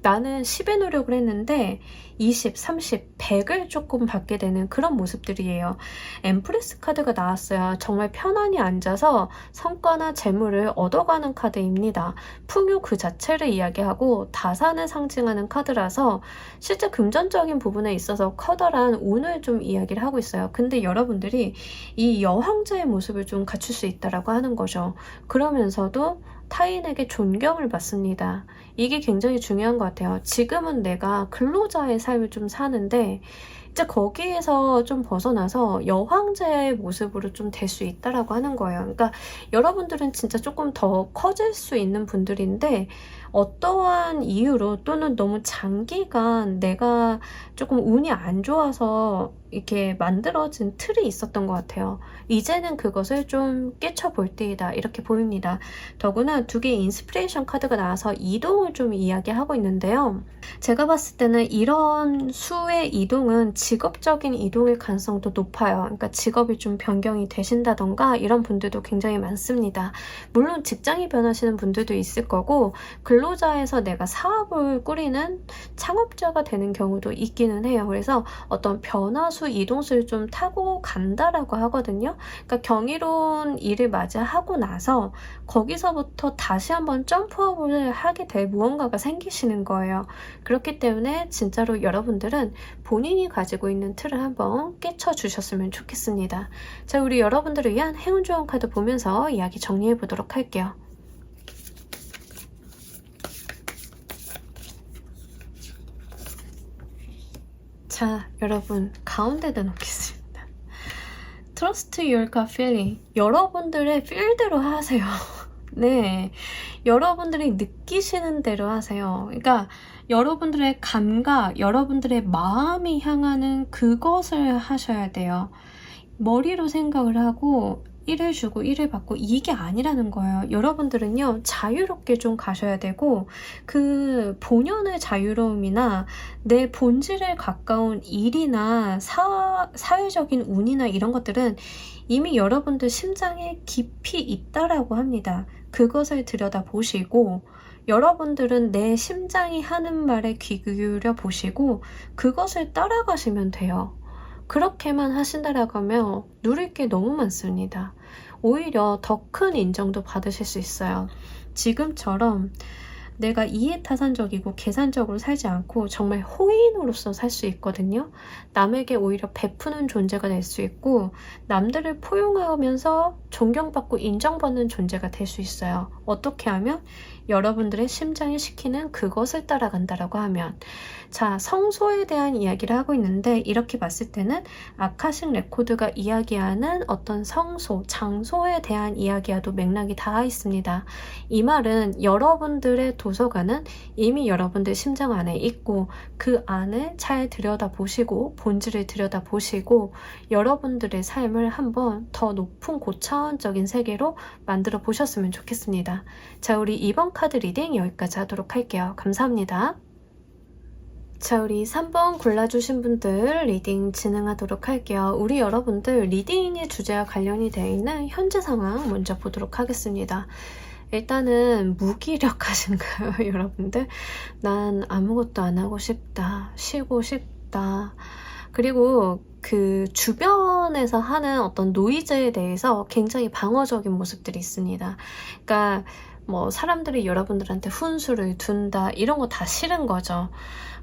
나는 10의 노력을 했는데 20, 30, 100을 조금 받게 되는 그런 모습들이에요. 엠프레스 카드가 나왔어요. 정말 편안히 앉아서 성과나 재물을 얻어가는 카드입니다. 풍요 그 자체를 이야기하고 다산을 상징하는 카드라서 실제 금전적인 부분에 있어서 커다란 운을 좀 이야기를 하고 있어요. 근데 여러분들이 이 여황자의 모습을 좀 갖출 수 있다라고 하는 거죠. 그러면서도 타인에게 존경을 받습니다. 이게 굉장히 중요한 것 같아요. 지금은 내가 근로자의 삶을 좀 사는데 이제 거기에서 좀 벗어나서 여황자의 모습으로 좀 될 수 있다라고 하는 거예요. 그러니까 여러분들은 진짜 조금 더 커질 수 있는 분들인데 어떠한 이유로 또는 너무 장기간 내가 조금 운이 안 좋아서 이렇게 만들어진 틀이 있었던 것 같아요. 이제는 그것을 좀 깨쳐볼 때이다 이렇게 보입니다. 더구나 두 개의 인스피레이션 카드가 나와서 이동을 좀 이야기하고 있는데요. 제가 봤을 때는 이런 수의 이동은 직업적인 이동일 가능성도 높아요. 그러니까 직업이 좀 변경이 되신다던가 이런 분들도 굉장히 많습니다. 물론 직장이 변하시는 분들도 있을 거고 근로자에서 내가 사업을 꾸리는 창업자가 되는 경우도 있기는 해요. 그래서 어떤 변화수 이동수를 좀 타고 간다라고 하거든요. 그러니까 경이로운 일을 맞이하고 나서 거기서부터 다시 한번 점프업을 하게 될 무언가가 생기시는 거예요. 그렇기 때문에 진짜로 여러분들은 본인이 가지고 있는 틀을 한번 깨쳐주셨으면 좋겠습니다. 자, 우리 여러분들을 위한 행운 조언 카드 보면서 이야기 정리해 보도록 할게요. 자, 여러분 가운데다 놓겠습니다. Trust your gut feeling. 여러분들의 필대로 하세요. 네, 여러분들이 느끼시는 대로 하세요. 그러니까 여러분들의 감각, 여러분들의 마음이 향하는 그것을 하셔야 돼요. 머리로 생각을 하고 일을 주고 일을 받고 이게 아니라는 거예요. 여러분들은요, 자유롭게 좀 가셔야 되고, 그 본연의 자유로움이나 내 본질에 가까운 일이나 사회적인 운이나 이런 것들은 이미 여러분들 심장에 깊이 있다라고 합니다. 그것을 들여다보시고, 여러분들은 내 심장이 하는 말에 귀 기울여 보시고 그것을 따라가시면 돼요. 그렇게만 하신다라고 하면 누릴 게 너무 많습니다. 오히려 더 큰 인정도 받으실 수 있어요. 지금처럼 내가 이해타산적이고 계산적으로 살지 않고 정말 호인으로서 살 수 있거든요. 남에게 오히려 베푸는 존재가 될 수 있고 남들을 포용하면서 존경받고 인정받는 존재가 될 수 있어요. 어떻게 하면? 여러분들의 심장이 시키는 그것을 따라간다라고 하면. 자, 성소에 대한 이야기를 하고 있는데 이렇게 봤을 때는 아카식 레코드가 이야기하는 어떤 성소, 장소에 대한 이야기와도 맥락이 닿아 있습니다. 이 말은 여러분들의 도서관은 이미 여러분들 심장 안에 있고 그 안을 잘 들여다보시고 본질을 들여다보시고 여러분들의 삶을 한번 더 높은 고차원적인 세계로 만들어 보셨으면 좋겠습니다. 자, 우리 이번 카드 리딩 여기까지 하도록 할게요. 감사합니다. 자, 우리 3번 골라주신 분들 리딩 진행하도록 할게요. 우리 여러분들 리딩의 주제와 관련이 되어 있는 현재 상황 먼저 보도록 하겠습니다. 일단은 무기력하신가요, 여러분들? 난 아무것도 안 하고 싶다. 쉬고 싶다. 그리고 그 주변에서 하는 어떤 노이즈에 대해서 굉장히 방어적인 모습들이 있습니다. 그러니까 뭐 사람들이 여러분들한테 훈수를 둔다 이런 거 다 싫은 거죠.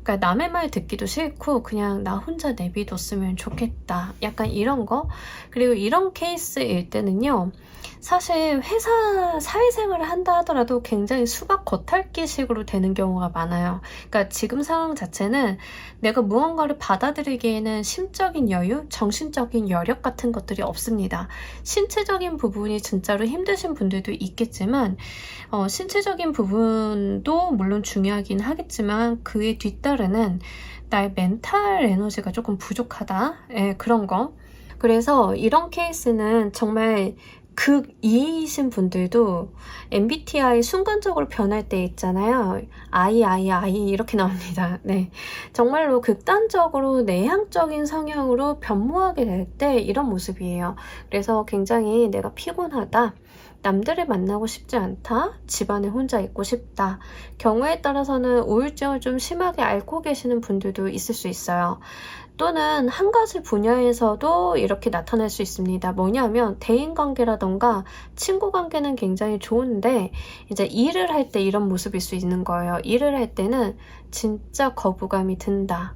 그러니까 남의 말 듣기도 싫고 그냥 나 혼자 내비뒀으면 좋겠다. 약간 이런 거. 그리고 이런 케이스일 때는요. 사실 회사 사회생활을 한다 하더라도 굉장히 수박 겉핥기식으로 되는 경우가 많아요. 그러니까 지금 상황 자체는 내가 무언가를 받아들이기에는 심적인 여유, 정신적인 여력 같은 것들이 없습니다. 신체적인 부분이 진짜로 힘드신 분들도 있겠지만 신체적인 부분도 물론 중요하긴 하겠지만 그에 뒤따르는 나의 멘탈 에너지가 조금 부족하다. 예, 그런 거. 그래서 이런 케이스는 정말 극E이신 분들도 MBTI 순간적으로 변할 때 있잖아요. I 이렇게 나옵니다. 네, 정말로 극단적으로 내향적인 성향으로 변모하게 될 때 이런 모습이에요. 그래서 굉장히 내가 피곤하다. 남들을 만나고 싶지 않다. 집안에 혼자 있고 싶다. 경우에 따라서는 우울증을 좀 심하게 앓고 계시는 분들도 있을 수 있어요. 또는 한 가지 분야에서도 이렇게 나타날 수 있습니다. 뭐냐면 대인관계라던가 친구관계는 굉장히 좋은데 이제 일을 할 때 이런 모습일 수 있는 거예요. 일을 할 때는 진짜 거부감이 든다.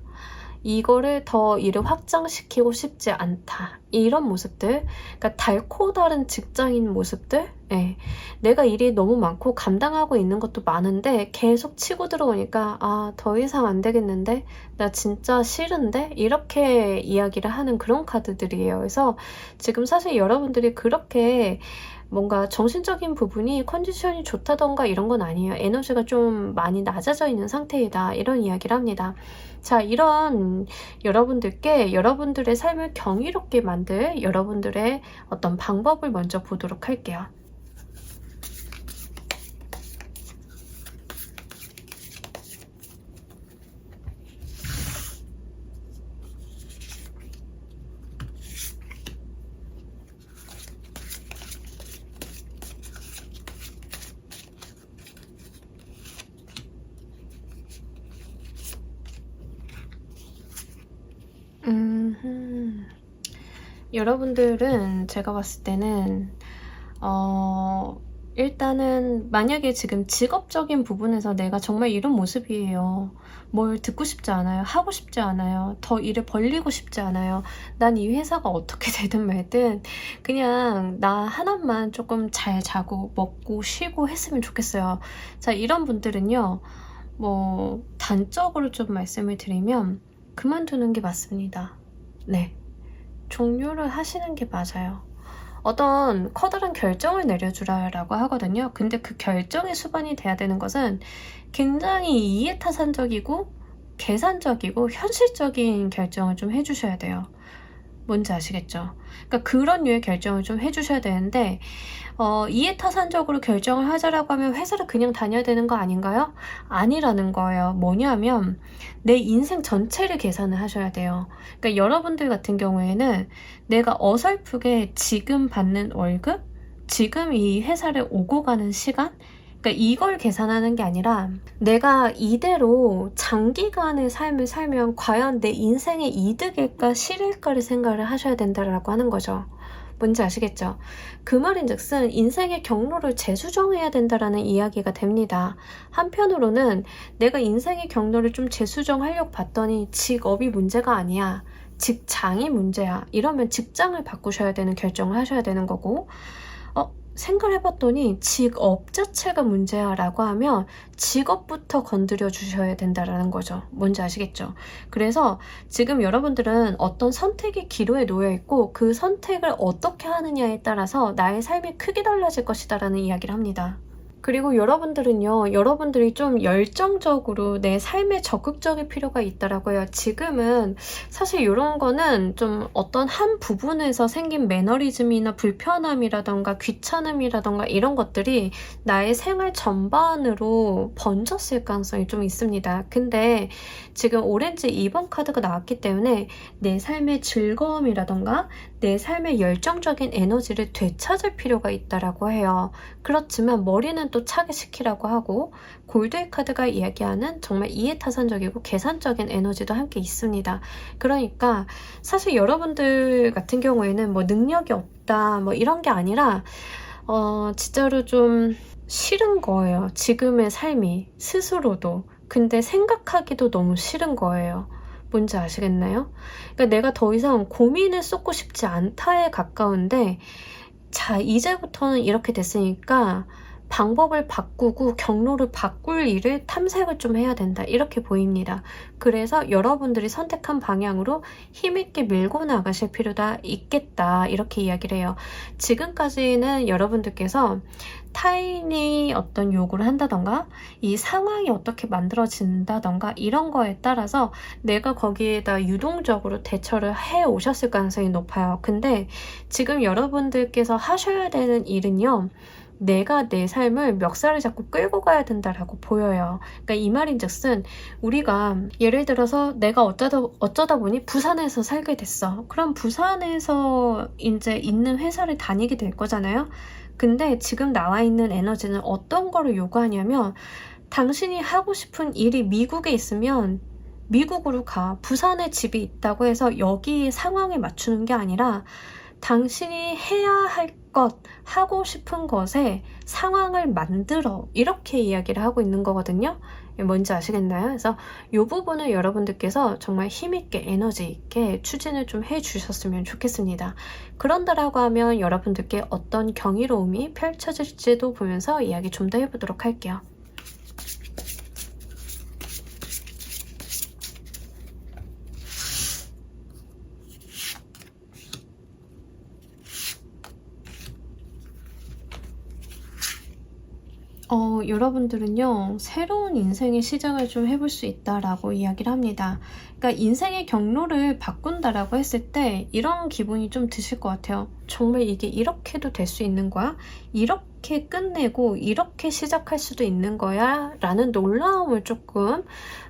이거를 더 일을 확장시키고 싶지 않다. 이런 모습들, 그러니까 달코 다른 직장인 모습들. 네. 내가 일이 너무 많고 감당하고 있는 것도 많은데 계속 치고 들어오니까 더 이상 안 되겠는데? 나 진짜 싫은데? 이렇게 이야기를 하는 그런 카드들이에요. 그래서 지금 사실 여러분들이 그렇게 뭔가 정신적인 부분이 컨디션이 좋다던가 이런 건 아니에요. 에너지가 좀 많이 낮아져 있는 상태이다. 이런 이야기를 합니다. 자, 이런 여러분들께 여러분들의 삶을 경이롭게 만들 여러분들의 어떤 방법을 먼저 보도록 할게요. 여러분들은 제가 봤을 때는 일단은 만약에 지금 직업적인 부분에서 내가 정말 이런 모습이에요. 뭘 듣고 싶지 않아요. 하고 싶지 않아요. 더 일을 벌리고 싶지 않아요. 난 이 회사가 어떻게 되든 말든 그냥 나 하나만 조금 잘 자고 먹고 쉬고 했으면 좋겠어요. 자, 이런 분들은요. 뭐 단적으로 좀 말씀을 드리면 그만두는 게 맞습니다. 네, 종료를 하시는 게 맞아요. 어떤 커다란 결정을 내려주라고 하거든요. 근데 그 결정의 수반이 돼야 되는 것은 굉장히 이해타산적이고 계산적이고 현실적인 결정을 좀 해주셔야 돼요. 뭔지 아시겠죠? 그러니까 그런 류의 결정을 좀 해주셔야 되는데 이해타산적으로 결정을 하자라고 하면 회사를 그냥 다녀야 되는 거 아닌가요? 아니라는 거예요. 뭐냐면 내 인생 전체를 계산을 하셔야 돼요. 그러니까 여러분들 같은 경우에는 내가 어설프게 지금 받는 월급, 지금 이 회사를 오고 가는 시간, 그러니까 이걸 계산하는 게 아니라 내가 이대로 장기간의 삶을 살면 과연 내 인생의 이득일까 실일까를 생각을 하셔야 된다라고 하는 거죠. 뭔지 아시겠죠? 그 말인즉슨 인생의 경로를 재수정해야 된다라는 이야기가 됩니다. 한편으로는 내가 인생의 경로를 좀 재수정하려고 봤더니 직업이 문제가 아니야. 직장이 문제야. 이러면 직장을 바꾸셔야 되는 결정을 하셔야 되는 거고, 생각을 해봤더니 직업 자체가 문제야 라고 하면 직업부터 건드려 주셔야 된다라는 거죠. 뭔지 아시겠죠? 그래서 지금 여러분들은 어떤 선택의 기로에 놓여 있고 그 선택을 어떻게 하느냐에 따라서 나의 삶이 크게 달라질 것이다 라는 이야기를 합니다. 그리고 여러분들은요, 여러분들이 좀 열정적으로 내 삶에 적극적일 필요가 있다라고 해요. 지금은 사실 이런 거는 좀 어떤 한 부분에서 생긴 매너리즘이나 불편함이라던가 귀찮음이라던가 이런 것들이 나의 생활 전반으로 번졌을 가능성이 좀 있습니다. 근데 지금 오렌지 2번 카드가 나왔기 때문에 내 삶의 즐거움이라던가 내 삶의 열정적인 에너지를 되찾을 필요가 있다라고 해요. 그렇지만 머리는 또 차게 시키라고 하고, 골드의 카드가 이야기하는 정말 이해타산적이고 계산적인 에너지도 함께 있습니다. 그러니까 사실 여러분들 같은 경우에는 뭐 능력이 없다 뭐 이런 게 아니라 진짜로 좀 싫은 거예요. 지금의 삶이 스스로도. 근데 생각하기도 너무 싫은 거예요. 뭔지 아시겠나요? 그러니까 내가 더 이상 고민을 쏟고 싶지 않다에 가까운데, 자, 이제부터는 이렇게 됐으니까 방법을 바꾸고 경로를 바꿀 일을 탐색을 좀 해야 된다. 이렇게 보입니다. 그래서 여러분들이 선택한 방향으로 힘있게 밀고 나가실 필요가 있겠다. 이렇게 이야기를 해요. 지금까지는 여러분들께서 타인이 어떤 요구를 한다던가 이 상황이 어떻게 만들어진다던가 이런 거에 따라서 내가 거기에다 유동적으로 대처를 해 오셨을 가능성이 높아요. 근데 지금 여러분들께서 하셔야 되는 일은요, 내가 내 삶을 멱살을 잡고 끌고 가야 된다라고 보여요. 그러니까 이 말인즉슨 우리가 예를 들어서 내가 어쩌다 보니 부산에서 살게 됐어. 그럼 부산에서 이제 있는 회사를 다니게 될 거잖아요. 근데 지금 나와 있는 에너지는 어떤 거를 요구하냐면, 당신이 하고 싶은 일이 미국에 있으면 미국으로 가. 부산에 집이 있다고 해서 여기 상황에 맞추는 게 아니라 당신이 해야 할 것, 하고 싶은 것에 상황을 만들어. 이렇게 이야기를 하고 있는 거거든요. 뭔지 아시겠나요? 그래서 이 부분을 여러분들께서 정말 힘있게 에너지 있게 추진을 좀 해주셨으면 좋겠습니다. 그런다라고 하면 여러분들께 어떤 경이로움이 펼쳐질지도 보면서 이야기 좀 더 해보도록 할게요. 여러분들은요, 새로운 인생의 시작을 좀 해볼 수 있다라고 이야기를 합니다. 그러니까 인생의 경로를 바꾼다라고 했을 때 이런 기분이 좀 드실 것 같아요. 정말 이게 이렇게도 될 수 있는 거야? 이렇게 끝내고 이렇게 시작할 수도 있는 거야? 라는 놀라움을 조금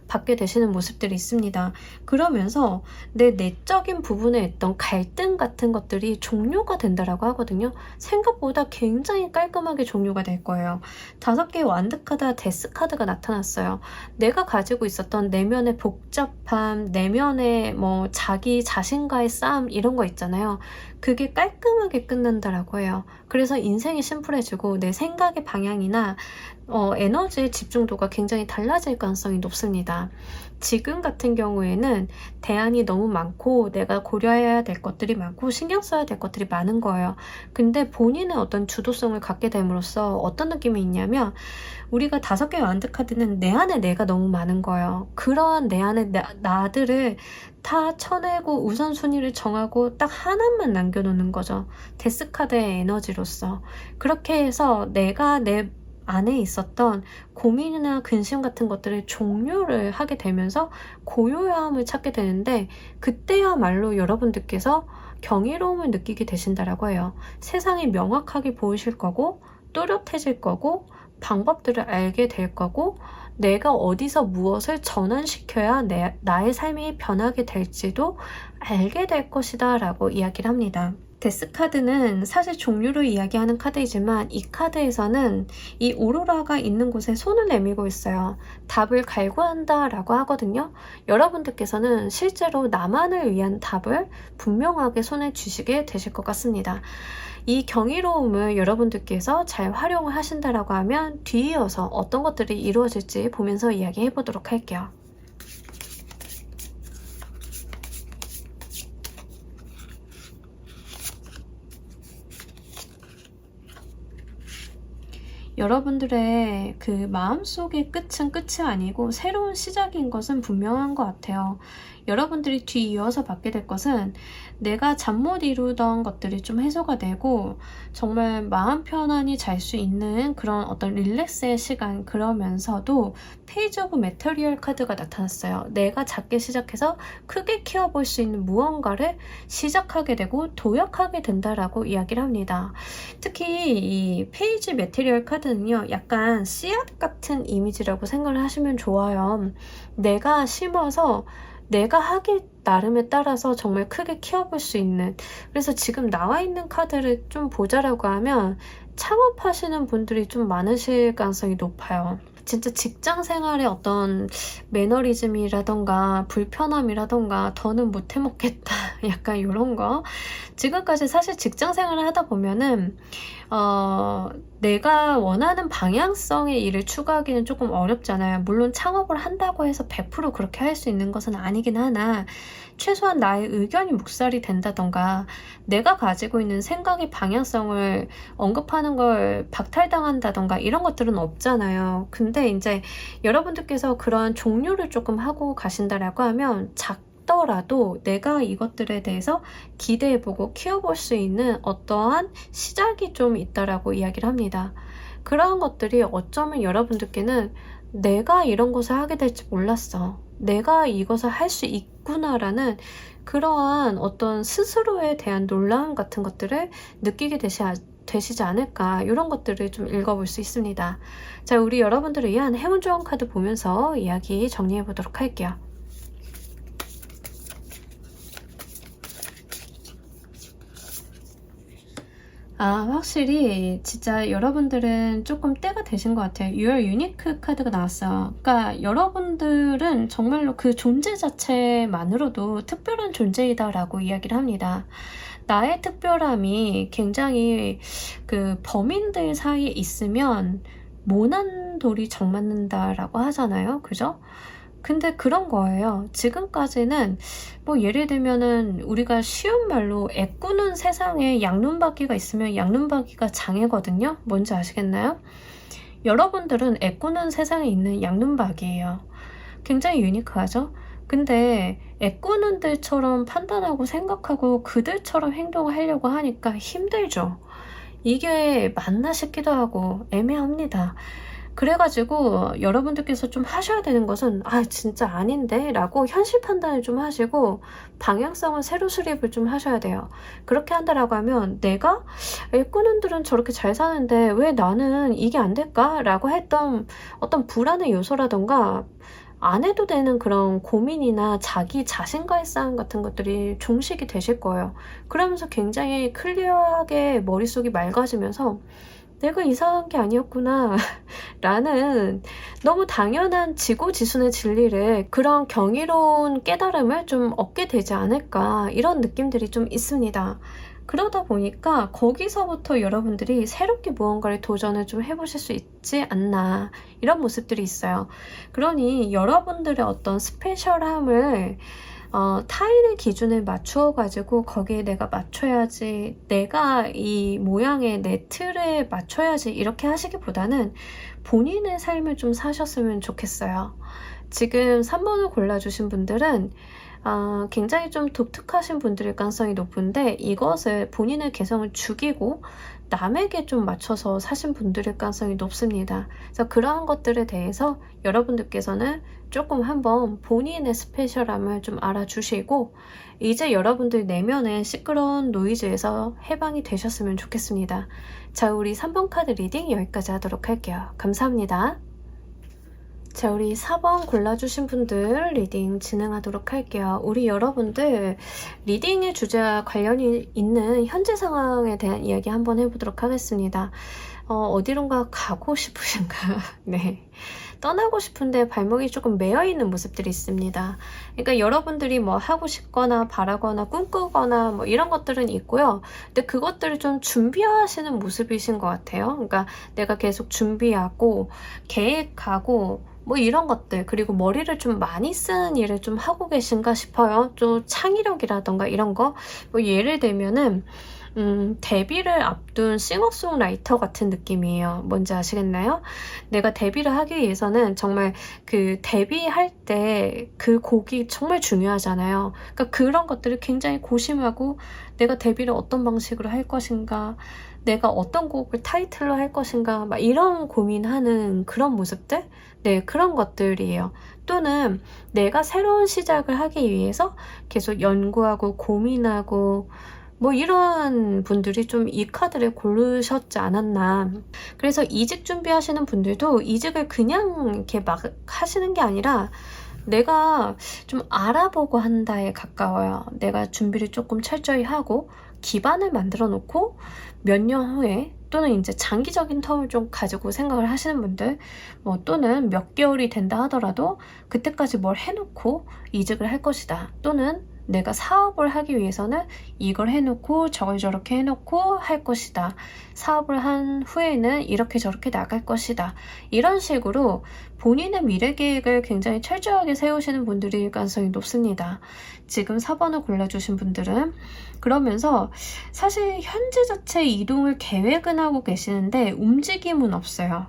받게 되시는 모습들이 있습니다. 그러면서 내 내적인 부분에 있던 갈등 같은 것들이 종료가 된다라고 하거든요. 생각보다 굉장히 깔끔하게 종료가 될 거예요. 5개의 완드 카드와 데스 카드가 나타났어요. 내가 가지고 있었던 내면의 복잡함, 내면의 뭐 자기 자신과의 싸움 이런 거 있잖아요. 그게 깔끔하게 끝난다라고 해요. 그래서 인생이 심플해지고 내 생각의 방향이나 에너지의 집중도가 굉장히 달라질 가능성이 높습니다. 지금 같은 경우에는 대안이 너무 많고 내가 고려해야 될 것들이 많고 신경 써야 될 것들이 많은 거예요. 근데 본인의 어떤 주도성을 갖게 됨으로써 어떤 느낌이 있냐면, 우리가 5개의 완드카드는 내 안에 내가 너무 많은 거예요. 그러한 내 안에 나들을 다 쳐내고 우선순위를 정하고 딱 하나만 남겨놓는 거죠. 데스카드의 에너지로서. 그렇게 해서 내가 내 안에 있었던 고민이나 근심 같은 것들을 종료를 하게 되면서 고요함을 찾게 되는데, 그때야말로 여러분들께서 경이로움을 느끼게 되신다라고 해요. 세상이 명확하게 보이실 거고, 또렷해질 거고, 방법들을 알게 될 거고, 내가 어디서 무엇을 전환시켜야 나의 삶이 변하게 될지도 알게 될 것이다 라고 이야기를 합니다. 데스카드는 사실 종류를 이야기하는 카드이지만, 이 카드에서는 이 오로라가 있는 곳에 손을 내밀고 있어요. 답을 갈구한다 라고 하거든요. 여러분들께서는 실제로 나만을 위한 답을 분명하게 손에 쥐시게 되실 것 같습니다. 이 경이로움을 여러분들께서 잘 활용을 하신다라고 하면 뒤이어서 어떤 것들이 이루어질지 보면서 이야기해 보도록 할게요. 여러분들의 그 마음속의 끝은 끝이 아니고 새로운 시작인 것은 분명한 것 같아요. 여러분들이 뒤이어서 받게 될 것은 내가 잠 못 이루던 것들이 좀 해소가 되고, 정말 마음 편안히 잘 수 있는 그런 어떤 릴렉스의 시간, 그러면서도 페이지 오브 메터리얼 카드가 나타났어요. 내가 작게 시작해서 크게 키워볼 수 있는 무언가를 시작하게 되고 도약하게 된다라고 이야기를 합니다. 특히 이 페이지 메테리얼 카드는요, 약간 씨앗 같은 이미지라고 생각을 하시면 좋아요. 내가 심어서 내가 하기 나름에 따라서 정말 크게 키워볼 수 있는, 그래서 지금 나와 있는 카드를 좀 보자라고 하면 창업하시는 분들이 좀 많으실 가능성이 높아요. 진짜 직장 생활의 어떤 매너리즘이라던가 불편함이라던가 더는 못 해먹겠다 약간 이런 거, 지금까지 사실 직장 생활을 하다 보면은 내가 원하는 방향성의 일을 추구하기는 조금 어렵잖아요. 물론 창업을 한다고 해서 100% 그렇게 할 수 있는 것은 아니긴 하나, 최소한 나의 의견이 묵살이 된다던가 내가 가지고 있는 생각의 방향성을 언급하는 걸 박탈당한다던가 이런 것들은 없잖아요. 근데 이제 여러분들께서 그런 종료를 조금 하고 가신다라고 하면 작더라도 내가 이것들에 대해서 기대해보고 키워볼 수 있는 어떠한 시작이 좀 있다라고 이야기를 합니다. 그러한 것들이 어쩌면 여러분들께는 내가 이런 것을 하게 될지 몰랐어, 내가 이것을 할 수 있구나라는 그러한 어떤 스스로에 대한 놀라움 같은 것들을 느끼게 되시지 않을까, 이런 것들을 좀 읽어볼 수 있습니다. 자, 우리 여러분들을 위한 행운 조언 카드 보면서 이야기 정리해 보도록 할게요. 확실히 진짜 여러분들은 조금 때가 되신 것 같아요. Your Unique 카드가 나왔어요. 그러니까 여러분들은 정말로 그 존재 자체만으로도 특별한 존재이다라고 이야기를 합니다. 나의 특별함이 굉장히 그 범인들 사이에 있으면 모난 돌이 정 맞는다라고 하잖아요. 그죠? 근데 그런 거예요. 지금까지는 뭐 예를 들면은 우리가 쉬운 말로 애꾸는 세상에 양눈바퀴가 있으면 양눈바퀴가 장애거든요. 뭔지 아시겠나요? 여러분들은 애꾸는 세상에 있는 양눈박이에요. 굉장히 유니크하죠? 근데 애꾸는들처럼 판단하고 생각하고 그들처럼 행동을 하려고 하니까 힘들죠. 이게 맞나 싶기도 하고 애매합니다. 그래가지고 여러분들께서 좀 하셔야 되는 것은 진짜 아닌데 라고 현실 판단을 좀 하시고 방향성을 새로 수립을 좀 하셔야 돼요. 그렇게 한다라고 하면 내가 애꾸는들은 저렇게 잘 사는데 왜 나는 이게 안 될까? 라고 했던 어떤 불안의 요소라던가 안 해도 되는 그런 고민이나 자기 자신과의 싸움 같은 것들이 종식이 되실 거예요. 그러면서 굉장히 클리어하게 머릿속이 맑아지면서 내가 이상한 게 아니었구나 라는 너무 당연한 지고지순의 진리를, 그런 경이로운 깨달음을 좀 얻게 되지 않을까, 이런 느낌들이 좀 있습니다. 그러다 보니까 거기서부터 여러분들이 새롭게 무언가를 도전을 좀 해보실 수 있지 않나, 이런 모습들이 있어요. 그러니 여러분들의 어떤 스페셜함을 타인의 기준에 맞추어 가지고 거기에 내가 맞춰야지, 내가 이 모양의 내 틀에 맞춰야지, 이렇게 하시기보다는 본인의 삶을 좀 사셨으면 좋겠어요. 지금 3번을 골라주신 분들은 굉장히 좀 독특하신 분들일 가능성이 높은데 이것을 본인의 개성을 죽이고 남에게 좀 맞춰서 사신 분들일 가능성이 높습니다. 그래서 그러한 것들에 대해서 여러분들께서는 조금 한번 본인의 스페셜함을 좀 알아주시고 이제 여러분들 내면의 시끄러운 노이즈에서 해방이 되셨으면 좋겠습니다. 자, 우리 3번 카드 리딩 여기까지 하도록 할게요. 감사합니다. 자, 우리 4번 골라주신 분들 리딩 진행하도록 할게요. 우리 여러분들 리딩의 주제와 관련이 있는 현재 상황에 대한 이야기 한번 해보도록 하겠습니다. 어디론가 가고 싶으신가요? 네. 떠나고 싶은데 발목이 조금 매여있는 모습들이 있습니다. 그러니까 여러분들이 뭐 하고 싶거나 바라거나 꿈꾸거나 뭐 이런 것들은 있고요. 근데 그것들을 좀 준비하시는 모습이신 것 같아요. 그러니까 내가 계속 준비하고 계획하고 뭐 이런 것들, 그리고 머리를 좀 많이 쓰는 일을 좀 하고 계신가 싶어요. 좀 창의력이라던가 이런 거. 뭐 예를 들면은 데뷔를 앞둔 싱어송라이터 같은 느낌이에요. 뭔지 아시겠나요? 내가 데뷔를 하기 위해서는 정말 그 데뷔할 때 그 곡이 정말 중요하잖아요. 그러니까 그런 것들을 굉장히 고심하고 내가 데뷔를 어떤 방식으로 할 것인가, 내가 어떤 곡을 타이틀로 할 것인가, 막 이런 고민하는 그런 모습들? 네, 그런 것들이에요. 또는 내가 새로운 시작을 하기 위해서 계속 연구하고 고민하고 뭐 이런 분들이 좀 이 카드를 고르셨지 않았나. 그래서 이직 준비하시는 분들도 이직을 그냥 이렇게 막 하시는 게 아니라 내가 좀 알아보고 한다에 가까워요. 내가 준비를 조금 철저히 하고 기반을 만들어 놓고 몇 년 후에 또는 이제 장기적인 텀을 좀 가지고 생각을 하시는 분들, 뭐 또는 몇 개월이 된다 하더라도 그때까지 뭘 해놓고 이직을 할 것이다. 또는 내가 사업을 하기 위해서는 이걸 해놓고 저걸 저렇게 해놓고 할 것이다. 사업을 한 후에는 이렇게 저렇게 나갈 것이다. 이런 식으로 본인의 미래 계획을 굉장히 철저하게 세우시는 분들일 가능성이 높습니다. 지금 4번을 골라주신 분들은. 그러면서 사실 현재 자체 이동을 계획은 하고 계시는데 움직임은 없어요.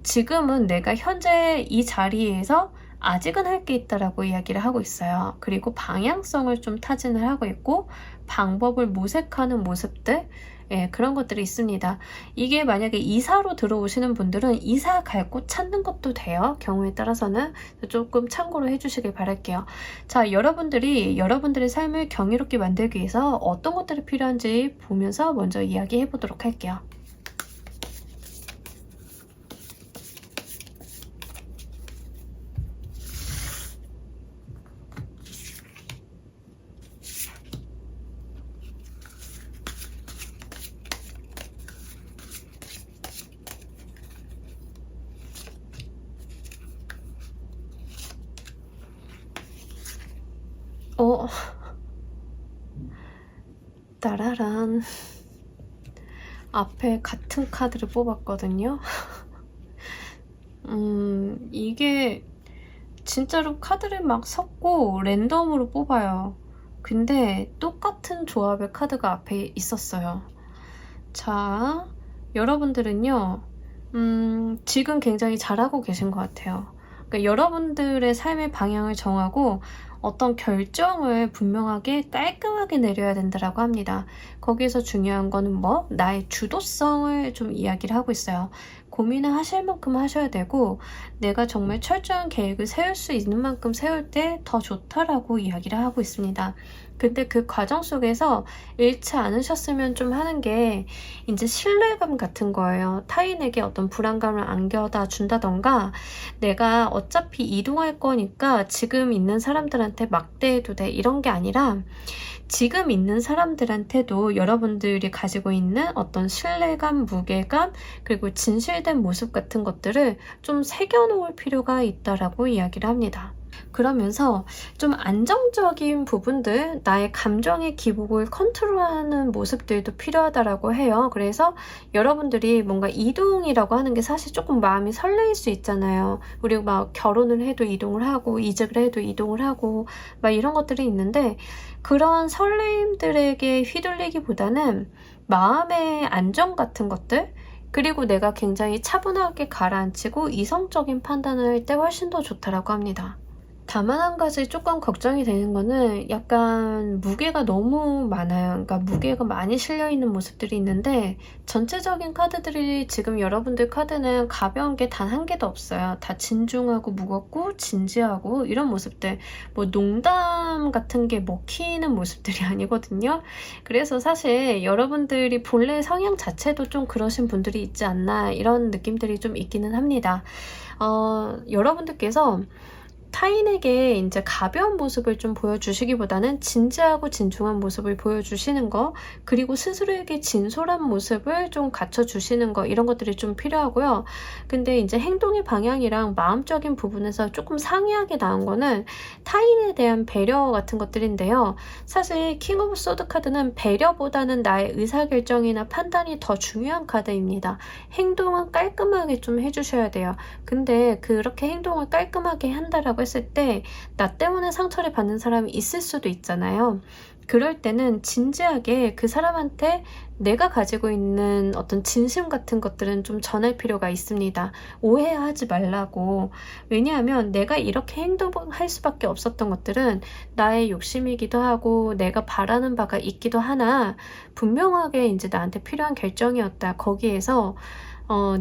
지금은 내가 현재 이 자리에서 아직은 할 게 있다라고 이야기를 하고 있어요. 그리고 방향성을 좀 타진을 하고 있고 방법을 모색하는 모습들, 그런 것들이 있습니다. 이게 만약에 이사로 들어오시는 분들은 이사 갈 곳 찾는 것도 돼요. 경우에 따라서는 조금 참고로 해주시길 바랄게요. 자, 여러분들이 여러분들의 삶을 경이롭게 만들기 위해서 어떤 것들이 필요한지 보면서 먼저 이야기해 보도록 할게요. 따라란. 앞에 같은 카드를 뽑았거든요. 이게 진짜로 카드를 막 섞고 랜덤으로 뽑아요. 근데 똑같은 조합의 카드가 앞에 있었어요. 자, 여러분들은요, 지금 굉장히 잘하고 계신 것 같아요. 그러니까 여러분들의 삶의 방향을 정하고 어떤 결정을 분명하게 깔끔하게 내려야 된다고 합니다. 거기에서 중요한 거는 뭐? 나의 주도성을 좀 이야기를 하고 있어요. 고민을 하실 만큼 하셔야 되고 내가 정말 철저한 계획을 세울 수 있는 만큼 세울 때 더 좋다라고 이야기를 하고 있습니다. 근데 그 과정 속에서 잃지 않으셨으면 좀 하는 게 이제 신뢰감 같은 거예요. 타인에게 어떤 불안감을 안겨다 준다던가 내가 어차피 이동할 거니까 지금 있는 사람들한테 막대해도 돼 이런 게 아니라 지금 있는 사람들한테도 여러분들이 가지고 있는 어떤 신뢰감, 무게감, 그리고 진실된 모습 같은 것들을 좀 새겨놓을 필요가 있다라고 이야기를 합니다. 그러면서 좀 안정적인 부분들, 나의 감정의 기복을 컨트롤하는 모습들도 필요하다라고 해요. 그래서 여러분들이 뭔가 이동이라고 하는 게 사실 조금 마음이 설레일 수 있잖아요. 우리 막 결혼을 해도 이동을 하고 이직을 해도 이동을 하고 막 이런 것들이 있는데 그런 설레임들에게 휘둘리기보다는 마음의 안정 같은 것들, 그리고 내가 굉장히 차분하게 가라앉히고 이성적인 판단을 할 때 훨씬 더 좋다라고 합니다. 다만 한 가지 조금 걱정이 되는 거는 약간 무게가 너무 많아요. 그러니까 무게가 많이 실려있는 모습들이 있는데 전체적인 카드들이 지금 여러분들 카드는 가벼운 게 단 한 개도 없어요. 다 진중하고 무겁고 진지하고 이런 모습들, 뭐 농담 같은 게 먹히는 모습들이 아니거든요. 그래서 사실 여러분들이 본래 성향 자체도 좀 그러신 분들이 있지 않나 이런 느낌들이 좀 있기는 합니다. 여러분들께서 타인에게 이제 가벼운 모습을 좀 보여주시기보다는 진지하고 진중한 모습을 보여주시는 거, 그리고 스스로에게 진솔한 모습을 좀 갖춰주시는 거, 이런 것들이 좀 필요하고요. 근데 이제 행동의 방향이랑 마음적인 부분에서 조금 상이하게 나온 거는 타인에 대한 배려 같은 것들인데요. 사실 킹 오브 소드 카드는 배려보다는 나의 의사결정이나 판단이 더 중요한 카드입니다. 행동은 깔끔하게 좀 해주셔야 돼요. 근데 그렇게 행동을 깔끔하게 한다라고 했을 때 나 때문에 상처를 받는 사람이 있을 수도 있잖아요. 그럴 때는 진지하게 그 사람한테 내가 가지고 있는 어떤 진심 같은 것들은 좀 전할 필요가 있습니다. 오해하지 말라고. 왜냐하면 내가 이렇게 행동할 수밖에 없었던 것들은 나의 욕심이기도 하고 내가 바라는 바가 있기도 하나 분명하게 이제 나한테 필요한 결정이었다. 거기에서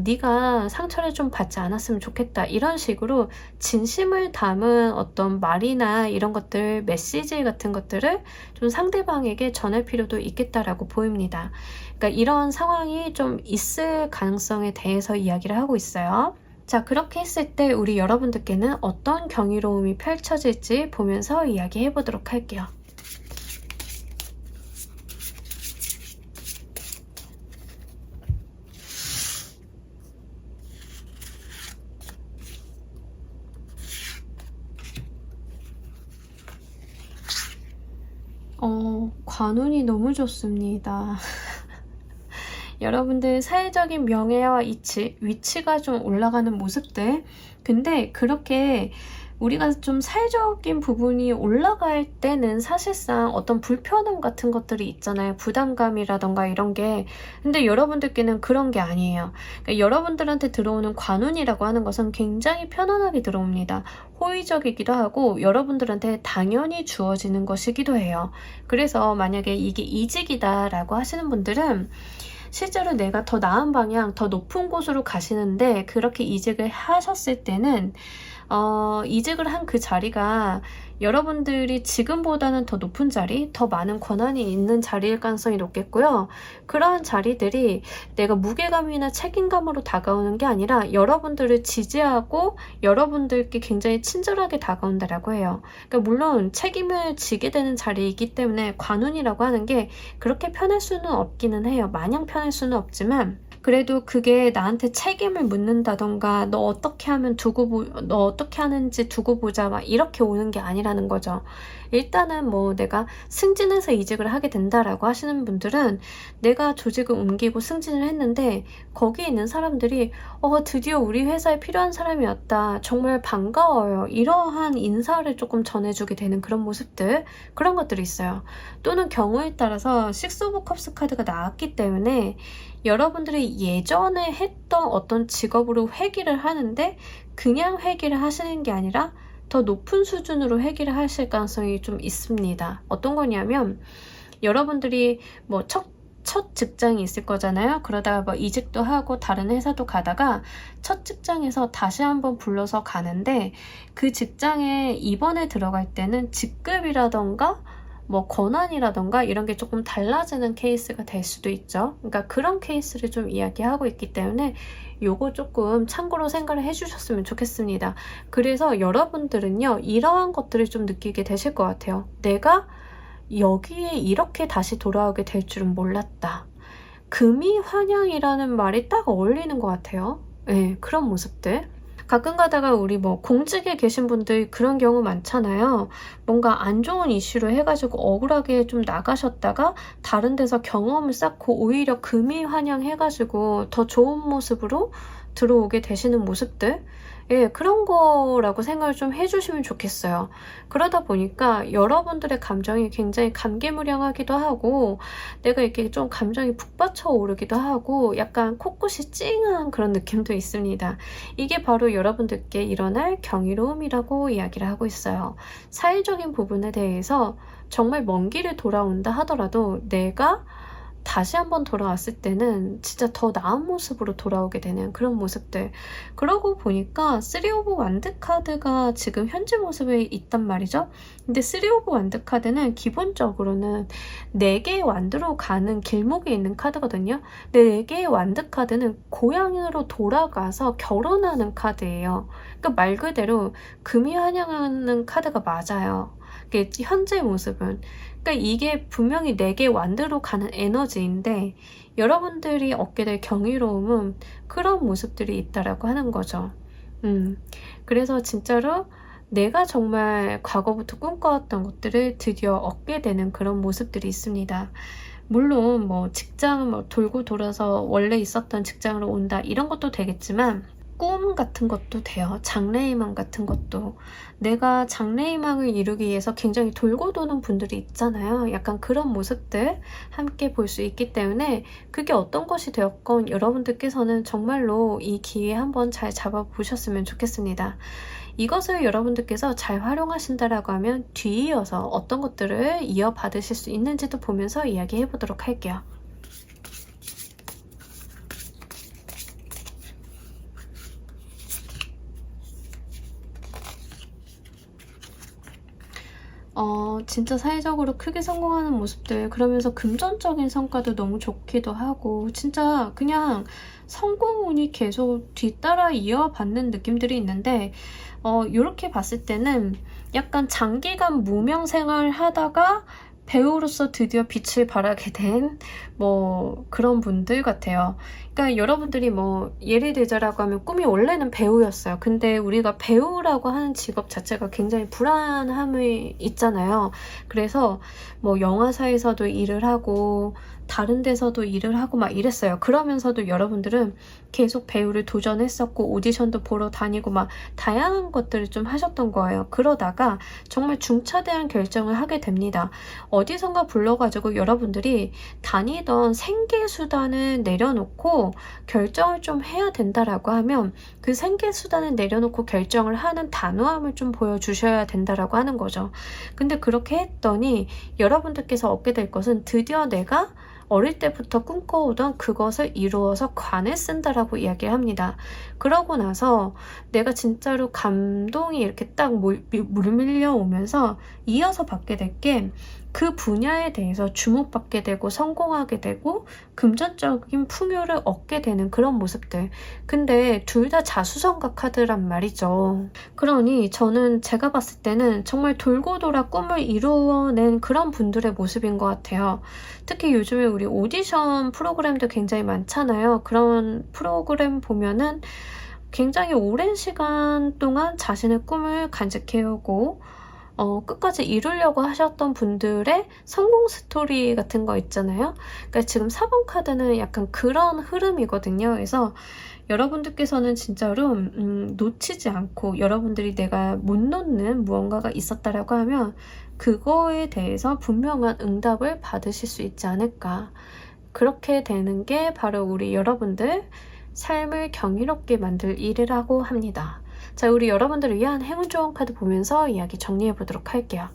네가 상처를 좀 받지 않았으면 좋겠다. 이런 식으로 진심을 담은 어떤 말이나 이런 것들, 메시지 같은 것들을 좀 상대방에게 전할 필요도 있겠다라고 보입니다. 그러니까 이런 상황이 좀 있을 가능성에 대해서 이야기를 하고 있어요. 자, 그렇게 했을 때 우리 여러분들께는 어떤 경이로움이 펼쳐질지 보면서 이야기해 보도록 할게요. 관운이 너무 좋습니다. 여러분들 사회적인 명예와 위치가 좀 올라가는 모습들. 근데 그렇게 우리가 좀 사회적인 부분이 올라갈 때는 사실상 어떤 불편함 같은 것들이 있잖아요. 부담감이라던가 이런 게. 근데 여러분들께는 그런 게 아니에요. 그러니까 여러분들한테 들어오는 관운이라고 하는 것은 굉장히 편안하게 들어옵니다. 호의적이기도 하고 여러분들한테 당연히 주어지는 것이기도 해요. 그래서 만약에 이게 이직이다라고 하시는 분들은 실제로 내가 더 나은 방향, 더 높은 곳으로 가시는데 그렇게 이직을 하셨을 때는 이직을 한 그 자리가 여러분들이 지금보다는 더 높은 자리, 더 많은 권한이 있는 자리일 가능성이 높겠고요. 그런 자리들이 내가 무게감이나 책임감으로 다가오는 게 아니라 여러분들을 지지하고 여러분들께 굉장히 친절하게 다가온다라고 해요. 그러니까 물론 책임을 지게 되는 자리이기 때문에 관운이라고 하는 게 그렇게 편할 수는 없기는 해요. 마냥 편할 수는 없지만 그래도 그게 나한테 책임을 묻는다던가 너 어떻게 하는지 두고 보자 막 이렇게 오는 게 아니라는 거죠. 일단은 뭐 내가 승진해서 이직을 하게 된다라고 하시는 분들은 내가 조직을 옮기고 승진을 했는데 거기에 있는 사람들이 드디어 우리 회사에 필요한 사람이 왔다. 정말 반가워요. 이러한 인사를 조금 전해주게 되는 그런 모습들, 그런 것들이 있어요. 또는 경우에 따라서 식스 오브 컵스 카드가 나왔기 때문에 여러분들이 예전에 했던 어떤 직업으로 회귀를 하는데 그냥 회귀를 하시는 게 아니라 더 높은 수준으로 회귀를 하실 가능성이 좀 있습니다. 어떤 거냐면 여러분들이 뭐 첫 직장이 있을 거잖아요. 그러다가 뭐 이직도 하고 다른 회사도 가다가 첫 직장에서 다시 한번 불러서 가는데 그 직장에 이번에 들어갈 때는 직급이라던가 뭐 권한이라던가 이런 게 조금 달라지는 케이스가 될 수도 있죠. 그러니까 그런 케이스를 좀 이야기하고 있기 때문에 요거 조금 참고로 생각을 해주셨으면 좋겠습니다. 그래서 여러분들은요, 이러한 것들을 좀 느끼게 되실 것 같아요. 내가 여기에 이렇게 다시 돌아오게 될 줄은 몰랐다. 금이 환영이라는 말이 딱 어울리는 것 같아요. 네, 그런 모습들. 가끔 가다가 우리 뭐 공직에 계신 분들 그런 경우 많잖아요. 뭔가 안 좋은 이슈로 해가지고 억울하게 좀 나가셨다가 다른 데서 경험을 쌓고 오히려 금이 환영해가지고 더 좋은 모습으로 들어오게 되시는 모습들. 예, 그런 거라고 생각을 좀 해주시면 좋겠어요. 그러다 보니까 여러분들의 감정이 굉장히 감개무량하기도 하고, 내가 이렇게 좀 감정이 북받쳐 오르기도 하고, 약간 코끝이 찡한 그런 느낌도 있습니다. 이게 바로 여러분들께 일어날 경이로움이라고 이야기를 하고 있어요. 사회적인 부분에 대해서 정말 먼 길을 돌아온다 하더라도 내가 다시 한번 돌아왔을 때는 진짜 더 나은 모습으로 돌아오게 되는 그런 모습들. 그러고 보니까 3 오브 완드 카드가 지금 현재 모습에 있단 말이죠. 근데 3 오브 완드 카드는 기본적으로는 4개의 완드로 가는 길목에 있는 카드거든요. 근데 4개의 완드 카드는 고향으로 돌아가서 결혼하는 카드예요. 그러니까 말 그대로 금이 환영하는 카드가 맞아요. 현재 모습은. 그러니까 이게 분명히 4개 완드로 가는 에너지인데 여러분들이 얻게 될 경이로움은 그런 모습들이 있다라고 하는 거죠. 그래서 진짜로 내가 정말 과거부터 꿈꿔왔던 것들을 드디어 얻게 되는 그런 모습들이 있습니다. 물론 뭐 직장은 뭐 돌고 돌아서 원래 있었던 직장으로 온다 이런 것도 되겠지만 꿈 같은 것도 돼요. 장래희망 같은 것도. 내가 장래희망을 이루기 위해서 굉장히 돌고 도는 분들이 있잖아요. 약간 그런 모습들 함께 볼 수 있기 때문에 그게 어떤 것이 되었건 여러분들께서는 정말로 이 기회 한번 잘 잡아보셨으면 좋겠습니다. 이것을 여러분들께서 잘 활용하신다라고 하면 뒤이어서 어떤 것들을 이어받으실 수 있는지도 보면서 이야기해 보도록 할게요. 진짜 사회적으로 크게 성공하는 모습들, 그러면서 금전적인 성과도 너무 좋기도 하고 진짜 그냥 성공운이 계속 뒤따라 이어받는 느낌들이 있는데 이렇게 봤을 때는 약간 장기간 무명 생활 하다가 배우로서 드디어 빛을 발하게 된 뭐 그런 분들 같아요. 그러니까 여러분들이 뭐 예를 들자라고 하면 꿈이 원래는 배우였어요. 근데 우리가 배우라고 하는 직업 자체가 굉장히 불안함이 있잖아요. 그래서 뭐 영화사에서도 일을 하고 다른 데서도 일을 하고 막 이랬어요. 그러면서도 여러분들은 계속 배우를 도전했었고 오디션도 보러 다니고 막 다양한 것들을 좀 하셨던 거예요. 그러다가 정말 중차대한 결정을 하게 됩니다. 어디선가 불러가지고 여러분들이 다니던 생계수단을 내려놓고 결정을 좀 해야 된다라고 하면 그 생계수단을 내려놓고 결정을 하는 단호함을 좀 보여주셔야 된다라고 하는 거죠. 근데 그렇게 했더니 여러분들께서 얻게 될 것은 드디어 내가 어릴 때부터 꿈꿔오던 그것을 이루어서 관을 쓴다라고 이야기를 합니다. 그러고 나서 내가 진짜로 감동이 이렇게 딱 물밀려 오면서 이어서 받게 될 게 그 분야에 대해서 주목받게 되고 성공하게 되고 금전적인 풍요를 얻게 되는 그런 모습들. 근데 둘 다 자수성가 카드란 말이죠. 그러니 저는 제가 봤을 때는 정말 돌고 돌아 꿈을 이루어낸 그런 분들의 모습인 것 같아요. 특히 요즘에 우리 오디션 프로그램도 굉장히 많잖아요. 그런 프로그램 보면은 굉장히 오랜 시간 동안 자신의 꿈을 간직해오고 끝까지 이루려고 하셨던 분들의 성공 스토리 같은 거 있잖아요. 그러니까 지금 4번 카드는 약간 그런 흐름이거든요. 그래서 여러분들께서는 진짜로 놓치지 않고 여러분들이 내가 못 놓는 무언가가 있었다라고 하면 그거에 대해서 분명한 응답을 받으실 수 있지 않을까. 그렇게 되는 게 바로 우리 여러분들 삶을 경이롭게 만들 일이라고 합니다. 자, 우리 여러분들을 위한 행운 좋은 카드 보면서 이야기 정리해 보도록 할게요.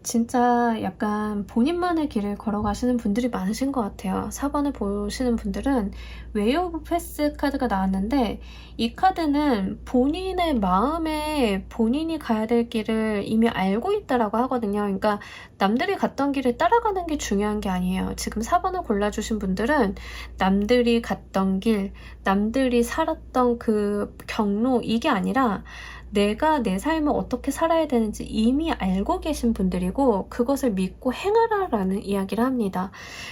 진짜 약간 본인만의 길을 걸어가시는 분들이 많으신 것 같아요. 4번을 보시는 분들은 웨이 오브 패스 카드가 나왔는데 이 카드는 본인의 마음에 본인이 가야 될 길을 이미 알고 있다라고 하거든요. 그러니까 남들이 갔던 길을 따라가는 게 중요한 게 아니에요. 지금 4번을 골라주신 분들은 남들이 갔던 길, 남들이 살았던 그 경로 이게 아니라 내가 내 삶을 어떻게 살아야 되는지 이미 알고 계신 분들이고 그것을 믿고 행하라라는 이야기를 합니다.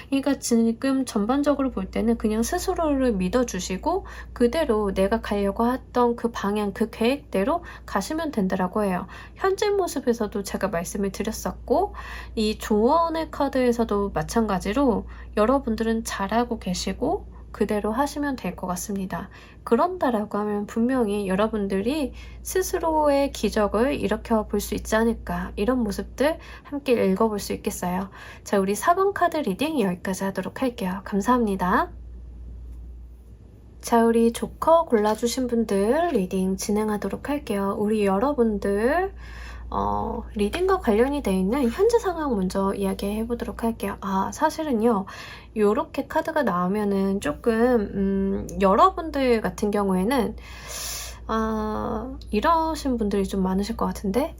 그러니까 지금 전반적으로 볼 때는 그냥 스스로를 스스로를 믿어주시고 그대로 내가 가려고 했던 그 방향, 그 계획대로 가시면 된다라고 해요. 현재 모습에서도 제가 말씀을 드렸었고 이 조언의 카드에서도 마찬가지로 여러분들은 잘하고 계시고 그대로 하시면 될 것 같습니다. 그런다라고 하면 분명히 여러분들이 스스로의 기적을 일으켜 볼 수 있지 않을까, 이런 모습들 함께 읽어볼 수 있겠어요. 자, 우리 4번 카드 리딩 여기까지 하도록 할게요. 감사합니다. 자, 우리 조커 골라주신 분들 리딩 진행하도록 할게요. 우리 여러분들 리딩과 관련이 되어 있는 현재 상황 먼저 이야기해 보도록 할게요. 사실은요, 요렇게 카드가 나오면은 조금 여러분들 같은 경우에는 이러신 분들이 좀 많으실 것 같은데,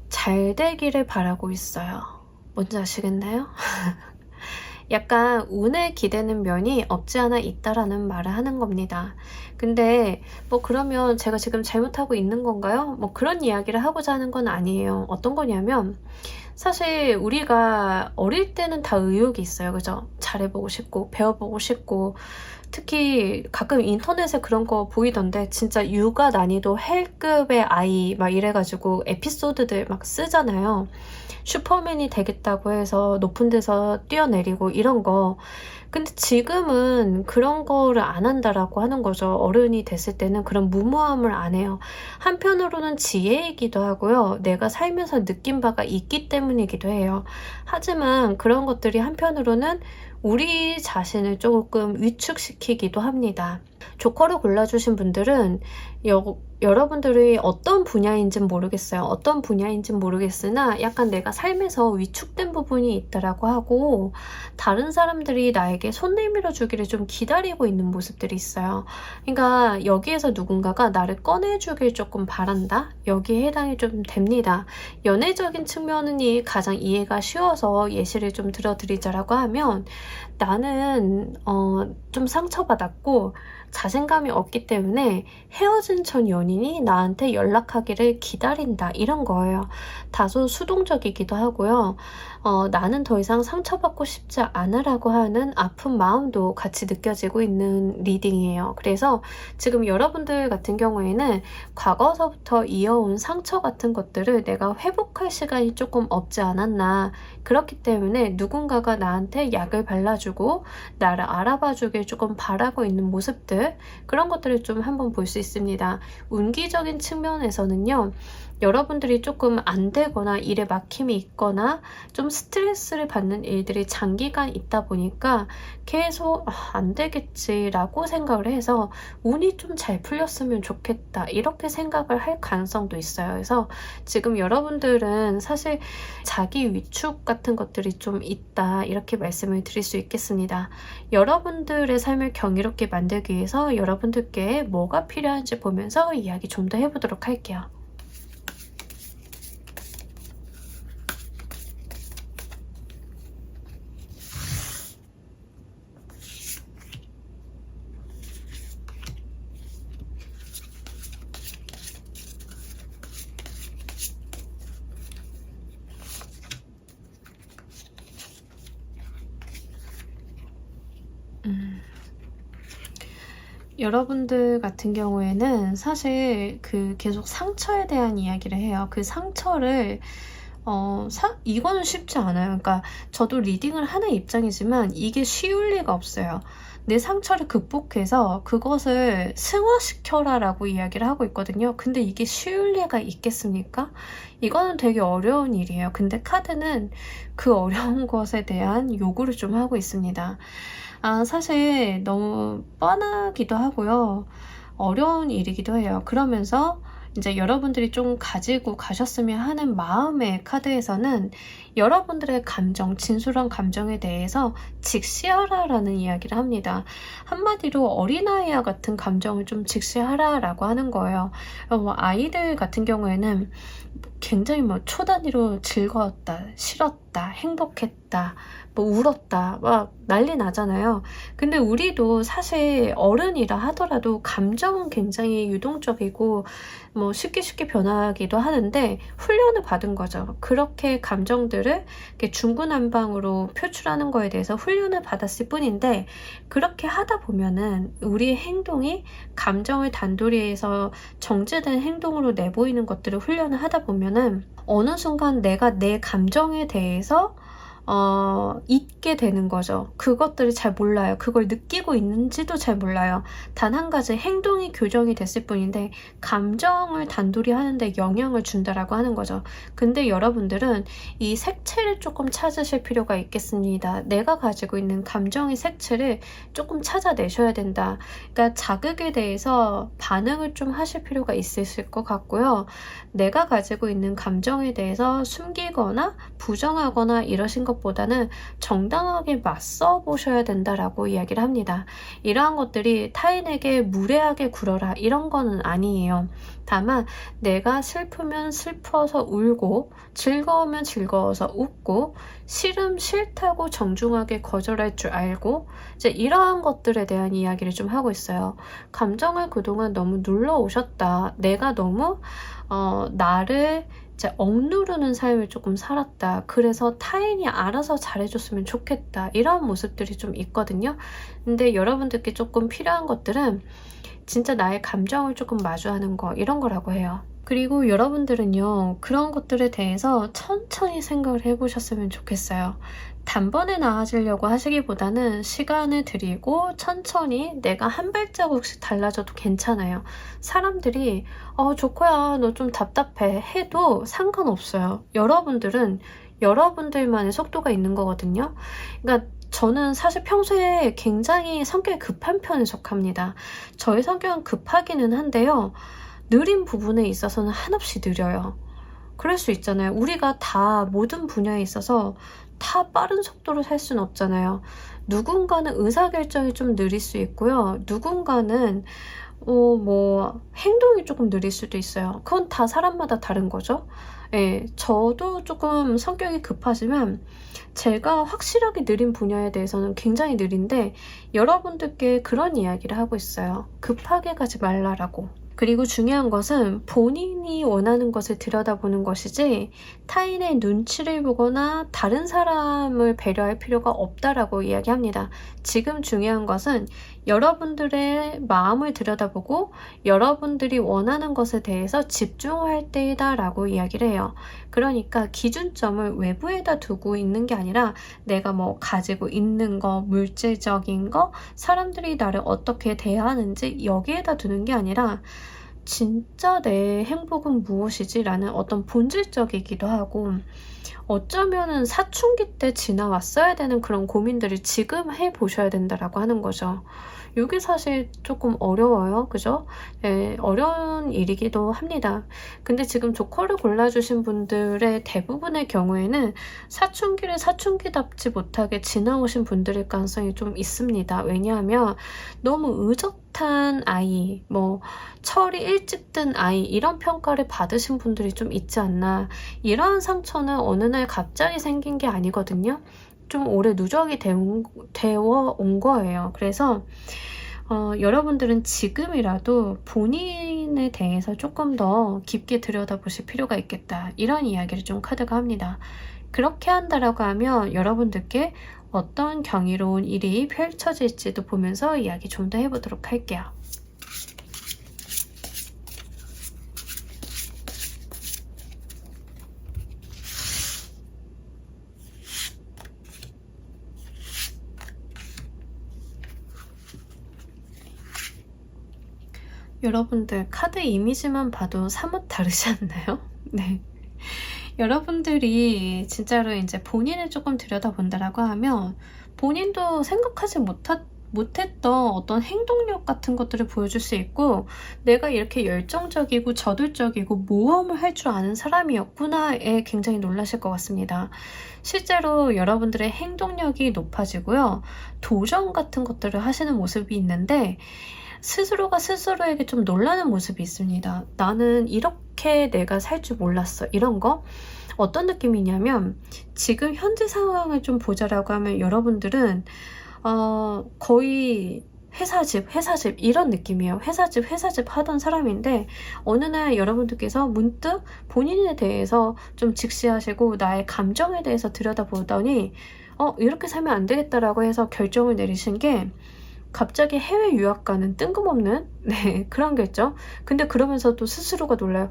잘 되기를 바라고 있어요. 뭔지 아시겠나요? 약간 운에 기대는 면이 없지 않아 있다라는 말을 하는 겁니다. 근데 뭐 그러면 제가 지금 잘못하고 있는 건가요? 뭐 그런 이야기를 하고자 하는 건 아니에요. 어떤 거냐면, 사실 우리가 어릴 때는 다 의욕이 있어요. 그죠? 잘해보고 싶고 배워보고 싶고, 특히 가끔 인터넷에 그런 거 보이던데 진짜 육아 난이도 헬급의 아이 막 이래가지고 에피소드들 막 쓰잖아요. 슈퍼맨이 되겠다고 해서 높은 데서 뛰어내리고 이런 거. 근데 지금은 그런 거를 안 한다라고 하는 거죠. 어른이 됐을 때는 그런 무모함을 안 해요. 한편으로는 지혜이기도 하고요. 내가 살면서 느낀 바가 있기 때문이기도 해요. 하지만 그런 것들이 한편으로는 우리 자신을 조금 위축시키기도 합니다. 조커를 골라주신 분들은 여러분들이 어떤 분야인지는 모르겠어요. 어떤 분야인지는 모르겠으나 약간 내가 삶에서 위축된 부분이 있다라고 하고, 다른 사람들이 나에게 손 내밀어 주기를 좀 기다리고 있는 모습들이 있어요. 그러니까 여기에서 누군가가 나를 꺼내주길 조금 바란다? 여기에 해당이 좀 됩니다. 연애적인 측면이 가장 이해가 쉬워서 예시를 좀 들어드리자라고 하면, 나는 좀 상처받았고 자신감이 없기 때문에 헤어진 전 연인이 나한테 연락하기를 기다린다, 이런 거예요. 다소 수동적이기도 하고요. 나는 더 이상 상처받고 싶지 않으라고 하는 아픈 마음도 같이 느껴지고 있는 리딩이에요. 그래서 지금 여러분들 같은 경우에는 과거서부터 이어온 상처 같은 것들을 내가 회복할 시간이 조금 없지 않았나, 그렇기 때문에 누군가가 나한테 약을 발라주고 나를 알아봐주길 조금 바라고 있는 모습들, 그런 것들을 좀 한번 볼 수 있습니다. 운기적인 측면에서는요, 여러분들이 조금 안 되거나 일에 막힘이 있거나 좀 스트레스를 받는 일들이 장기간 있다 보니까 계속 안 되겠지라고 생각을 해서 운이 좀 잘 풀렸으면 좋겠다, 이렇게 생각을 할 가능성도 있어요. 그래서 지금 여러분들은 사실 자기 위축 같은 것들이 좀 있다, 이렇게 말씀을 드릴 수 있겠습니다. 여러분들의 삶을 경이롭게 만들기 위해서 여러분들께 뭐가 필요한지 보면서 이야기 좀 더 해보도록 할게요. 여러분들 같은 경우에는 사실 계속 상처에 대한 이야기를 해요. 그 상처를 이거는 쉽지 않아요. 그러니까 저도 리딩을 하는 입장이지만 이게 쉬울 리가 없어요. 내 상처를 극복해서 그것을 승화시켜라 라고 이야기를 하고 있거든요. 근데 이게 쉬울 리가 있겠습니까? 이거는 되게 어려운 일이에요. 근데 카드는 그 어려운 것에 대한 요구를 좀 하고 있습니다. 사실 너무 뻔하기도 하고요. 어려운 일이기도 해요. 그러면서 이제 여러분들이 좀 가지고 가셨으면 하는 마음의 카드에서는 여러분들의 감정, 진솔한 감정에 대해서 직시하라라는 이야기를 합니다. 한마디로 어린아이와 같은 감정을 좀 직시하라라고 하는 거예요. 아이들 같은 경우에는 굉장히 초단위로 즐거웠다, 싫었다, 행복했다, 울었다, 막 난리 나잖아요. 근데 우리도 사실 어른이라 하더라도 감정은 굉장히 유동적이고 뭐 쉽게 변하기도 하는데 훈련을 받은 거죠. 그렇게 감정들을 이렇게 중구난방으로 표출하는 거에 대해서 훈련을 받았을 뿐인데, 그렇게 하다 보면은 우리의 행동이 감정을 단도리해서 정제된 행동으로 내보이는 것들을 훈련을 하다 보면은 어느 순간 내가 내 감정에 대해서 잊게 되는 거죠. 그것들을 잘 몰라요. 그걸 느끼고 있는지도 잘 몰라요. 단 한 가지 행동이 교정이 됐을 뿐인데 감정을 단돌이 하는데 영향을 준다라고 하는 거죠. 근데 여러분들은 이 색채를 조금 찾으실 필요가 있겠습니다. 내가 가지고 있는 감정의 색채를 조금 찾아내셔야 된다. 그러니까 자극에 대해서 반응을 좀 하실 필요가 있으실 것 같고요. 내가 가지고 있는 감정에 대해서 숨기거나 부정하거나 이러신 것보다는 정당하게 맞서 보셔야 된다라고 이야기를 합니다. 이러한 것들이 타인에게 무례하게 굴어라 이런 거는 아니에요. 다만 내가 슬프면 슬퍼서 울고 즐거우면 즐거워서 웃고 싫으면 싫다고 정중하게 거절할 줄 알고 이제 이러한 것들에 대한 이야기를 좀 하고 있어요. 감정을 그동안 너무 눌러오셨다. 내가 너무 나를 이제 억누르는 삶을 조금 살았다. 그래서 타인이 알아서 잘해줬으면 좋겠다. 이런 모습들이 좀 있거든요. 근데 여러분들께 조금 필요한 것들은 진짜 나의 감정을 조금 마주하는 거 이런 거라고 해요. 그리고 여러분들은요, 그런 것들에 대해서 천천히 생각을 해보셨으면 좋겠어요. 단번에 나아지려고 하시기보다는 시간을 들이고 천천히 내가 한 발자국씩 달라져도 괜찮아요. 사람들이 조코야 너 좀 답답해 해도 상관없어요. 여러분들은 여러분들만의 속도가 있는 거거든요. 그러니까 저는 사실 평소에 굉장히 성격이 급한 편에 속합니다. 저의 성격은 급하기는 한데요. 느린 부분에 있어서는 한없이 느려요. 그럴 수 있잖아요. 우리가 다 모든 분야에 있어서 다 빠른 속도로 살 수는 없잖아요. 누군가는 의사결정이 좀 느릴 수 있고요. 누군가는 행동이 조금 느릴 수도 있어요. 그건 다 사람마다 다른 거죠. 예, 저도 조금 성격이 급하지만 제가 확실하게 느린 분야에 대해서는 굉장히 느린데 여러분들께 그런 이야기를 하고 있어요. 급하게 가지 말라라고. 그리고 중요한 것은 본인이 원하는 것을 들여다보는 것이지 타인의 눈치를 보거나 다른 사람을 배려할 필요가 없다라고 이야기합니다. 지금 중요한 것은 여러분들의 마음을 들여다보고 여러분들이 원하는 것에 대해서 집중할 때이다 라고 이야기를 해요. 그러니까 기준점을 외부에다 두고 있는 게 아니라 내가 뭐 가지고 있는 거, 물질적인 거, 사람들이 나를 어떻게 대하는지 여기에다 두는 게 아니라 진짜 내 행복은 무엇이지? 라는 어떤 본질적이기도 하고 어쩌면은 사춘기 때 지나왔어야 되는 그런 고민들을 지금 해보셔야 된다라고 하는 거죠. 이게 사실 조금 어려워요. 그죠? 네, 어려운 일이기도 합니다. 근데 지금 조커를 골라주신 분들의 대부분의 경우에는 사춘기를 사춘기답지 못하게 지나오신 분들일 가능성이 좀 있습니다. 왜냐하면 너무 의젓한 아이, 철이 일찍 든 아이 이런 평가를 받으신 분들이 좀 있지 않나. 이러한 상처는 어느 날 갑자기 생긴 게 아니거든요. 좀 오래 누적이 되어 온 거예요. 그래서 여러분들은 지금이라도 본인에 대해서 조금 더 깊게 들여다보실 필요가 있겠다. 이런 이야기를 좀 카드가 합니다. 그렇게 한다라고 하면 여러분들께 어떤 경이로운 일이 펼쳐질지도 보면서 이야기 좀 더 해보도록 할게요. 여러분들 카드 이미지만 봐도 사뭇 다르지 않나요? 네. 여러분들이 진짜로 이제 본인을 조금 들여다본다라고 하면 본인도 생각하지 못했던 어떤 행동력 같은 것들을 보여줄 수 있고 내가 이렇게 열정적이고 저돌적이고 모험을 할 줄 아는 사람이었구나에 굉장히 놀라실 것 같습니다. 실제로 여러분들의 행동력이 높아지고요. 도전 같은 것들을 하시는 모습이 있는데 스스로가 스스로에게 좀 놀라는 모습이 있습니다. 나는 이렇게 내가 살 줄 몰랐어. 이런 거 어떤 느낌이냐면 지금 현재 상황을 좀 보자라고 하면 여러분들은 거의 회사집 이런 느낌이에요. 회사집 하던 사람인데 어느 날 여러분들께서 문득 본인에 대해서 좀 직시하시고 나의 감정에 대해서 들여다보더니 이렇게 살면 안 되겠다라고 해서 결정을 내리신 게 갑자기 해외 유학 가는 뜬금없는 그런 결정. 근데 그러면서 또 스스로가 놀라요.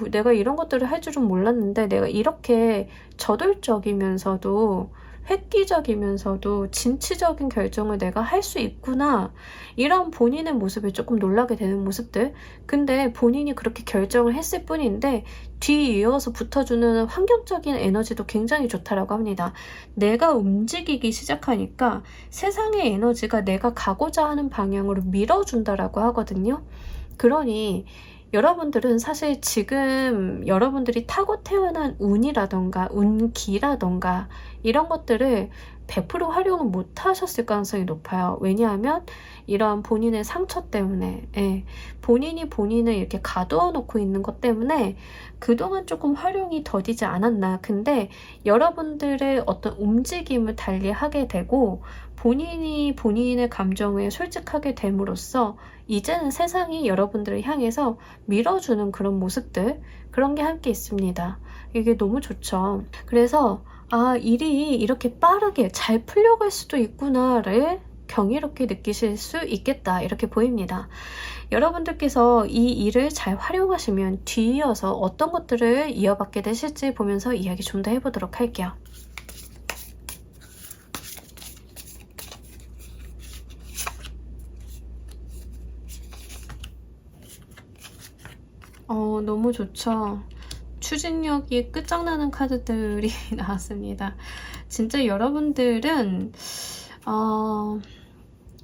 내가 이런 것들을 할 줄은 몰랐는데 내가 이렇게 저돌적이면서도 획기적이면서도 진취적인 결정을 내가 할 수 있구나. 이런 본인의 모습에 조금 놀라게 되는 모습들. 근데 본인이 그렇게 결정을 했을 뿐인데 뒤이어서 붙어주는 환경적인 에너지도 굉장히 좋다라고 합니다. 내가 움직이기 시작하니까 세상의 에너지가 내가 가고자 하는 방향으로 밀어준다라고 하거든요. 그러니 여러분들은 사실 지금 여러분들이 타고 태어난 운이라던가 운기라던가 이런 것들을 100% 활용을 못 하셨을 가능성이 높아요. 왜냐하면 이런 본인의 상처 때문에 본인이 본인을 이렇게 가두어 놓고 있는 것 때문에 그동안 조금 활용이 더디지 않았나. 근데 여러분들의 어떤 움직임을 달리하게 되고 본인이 본인의 감정에 솔직하게 됨으로써 이제는 세상이 여러분들을 향해서 밀어주는 그런 모습들, 그런 게 함께 있습니다. 이게 너무 좋죠. 그래서 일이 이렇게 빠르게 잘 풀려갈 수도 있구나를 경이롭게 느끼실 수 있겠다, 이렇게 보입니다. 여러분들께서 이 일을 잘 활용하시면 뒤이어서 어떤 것들을 이어받게 되실지 보면서 이야기 좀 더 해보도록 할게요. 너무 좋죠. 추진력이 끝장나는 카드들이 나왔습니다. 진짜 여러분들은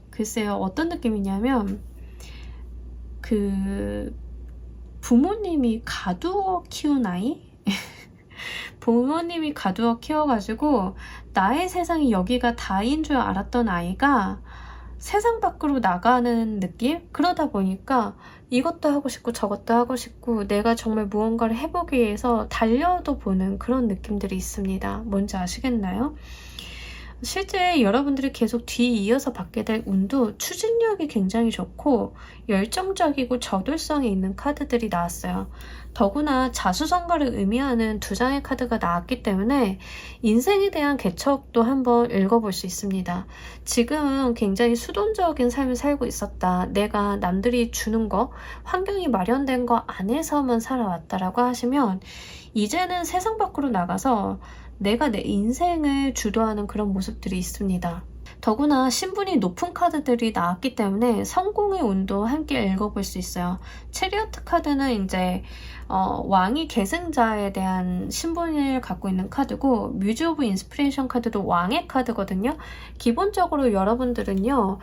글쎄요, 어떤 느낌이냐면 부모님이 가두어 키운 아이? 부모님이 가두어 키워가지고 나의 세상이 여기가 다인 줄 알았던 아이가 세상 밖으로 나가는 느낌? 그러다 보니까 이것도 하고 싶고 저것도 하고 싶고 내가 정말 무언가를 해보기 위해서 달려도 보는 그런 느낌들이 있습니다. 뭔지 아시겠나요? 실제 여러분들이 계속 뒤이어서 받게 될 운도 추진력이 굉장히 좋고 열정적이고 저돌성이 있는 카드들이 나왔어요. 더구나 자수성가를 의미하는 두 장의 카드가 나왔기 때문에 인생에 대한 개척도 한번 읽어볼 수 있습니다. 지금은 굉장히 수동적인 삶을 살고 있었다. 내가 남들이 주는 거, 환경이 마련된 거 안에서만 살아왔다라고 하시면 이제는 세상 밖으로 나가서 내가 내 인생을 주도하는 그런 모습들이 있습니다. 더구나 신분이 높은 카드들이 나왔기 때문에 성공의 운도 함께 읽어볼 수 있어요. 체리어트 카드는 이제 왕이 계승자에 대한 신분을 갖고 있는 카드고 뮤즈 오브 인스피레이션 카드도 왕의 카드거든요. 기본적으로 여러분들은요,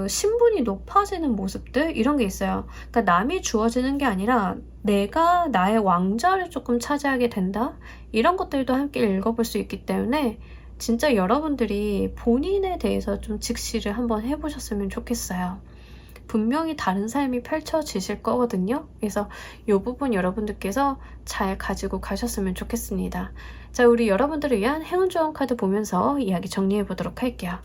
신분이 높아지는 모습들 이런 게 있어요. 그러니까 남이 주어지는 게 아니라 내가 나의 왕좌를 조금 차지하게 된다? 이런 것들도 함께 읽어볼 수 있기 때문에 진짜 여러분들이 본인에 대해서 좀 직시를 한번 해보셨으면 좋겠어요. 분명히 다른 삶이 펼쳐지실 거거든요. 그래서 이 부분 여러분들께서 잘 가지고 가셨으면 좋겠습니다. 자, 우리 여러분들을 위한 행운 조언 카드 보면서 이야기 정리해 보도록 할게요.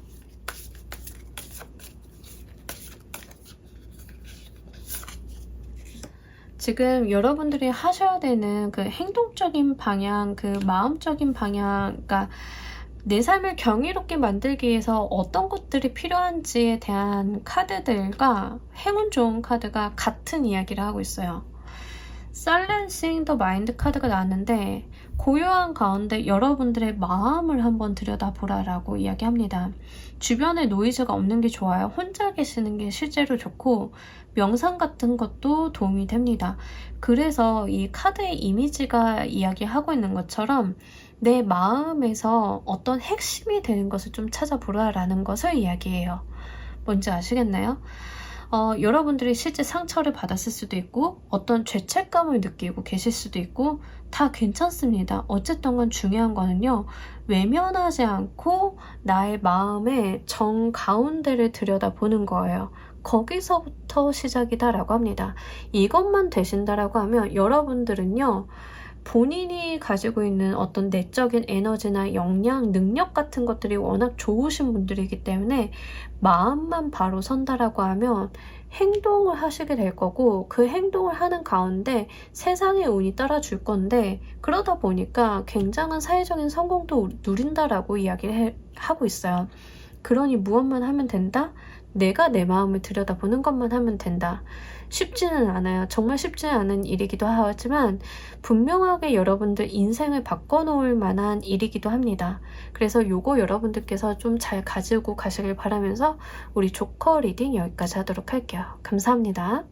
지금 여러분들이 하셔야 되는 행동적인 방향, 마음적인 방향, 그러니까 내 삶을 경이롭게 만들기 위해서 어떤 것들이 필요한지에 대한 카드들과 행운 좋은 카드가 같은 이야기를 하고 있어요. Silencing the Mind 카드가 나왔는데 고요한 가운데 여러분들의 마음을 한번 들여다보라라고 이야기합니다. 주변에 노이즈가 없는 게 좋아요. 혼자 계시는 게 실제로 좋고 명상 같은 것도 도움이 됩니다. 그래서 이 카드의 이미지가 이야기하고 있는 것처럼 내 마음에서 어떤 핵심이 되는 것을 좀 찾아보라라는 것을 이야기해요. 뭔지 아시겠나요? 여러분들이 실제 상처를 받았을 수도 있고 어떤 죄책감을 느끼고 계실 수도 있고 다 괜찮습니다. 어쨌든 건 중요한 거는요, 외면하지 않고 나의 마음의 정 가운데를 들여다보는 거예요. 거기서부터 시작이다라고 합니다. 이것만 되신다라고 하면 여러분들은요, 본인이 가지고 있는 어떤 내적인 에너지나 역량, 능력 같은 것들이 워낙 좋으신 분들이기 때문에 마음만 바로 선다라고 하면 행동을 하시게 될 거고, 그 행동을 하는 가운데 세상의 운이 따라줄 건데, 그러다 보니까 굉장한 사회적인 성공도 누린다라고 이야기를 하고 있어요. 그러니 무엇만 하면 된다? 내가 내 마음을 들여다보는 것만 하면 된다. 쉽지는 않아요. 정말 쉽지 않은 일이기도 하지만 분명하게 여러분들 인생을 바꿔놓을 만한 일이기도 합니다. 그래서 요거 여러분들께서 좀 잘 가지고 가시길 바라면서 우리 조커 리딩 여기까지 하도록 할게요. 감사합니다.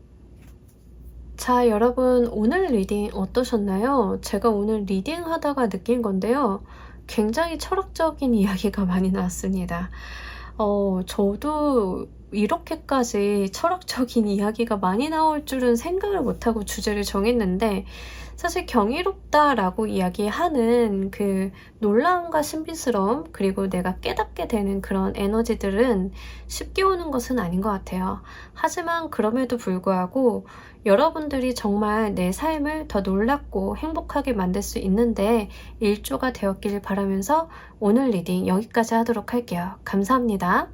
자, 여러분 오늘 리딩 어떠셨나요? 제가 오늘 리딩 하다가 느낀 건데요. 굉장히 철학적인 이야기가 많이 나왔습니다. 저도 이렇게까지 철학적인 이야기가 많이 나올 줄은 생각을 못하고 주제를 정했는데, 사실 경이롭다라고 이야기하는 그 놀라움과 신비스러움, 그리고 내가 깨닫게 되는 그런 에너지들은 쉽게 오는 것은 아닌 것 같아요. 하지만 그럼에도 불구하고 여러분들이 정말 내 삶을 더 놀랍고 행복하게 만들 수 있는데 일조가 되었길 바라면서 오늘 리딩 여기까지 하도록 할게요. 감사합니다.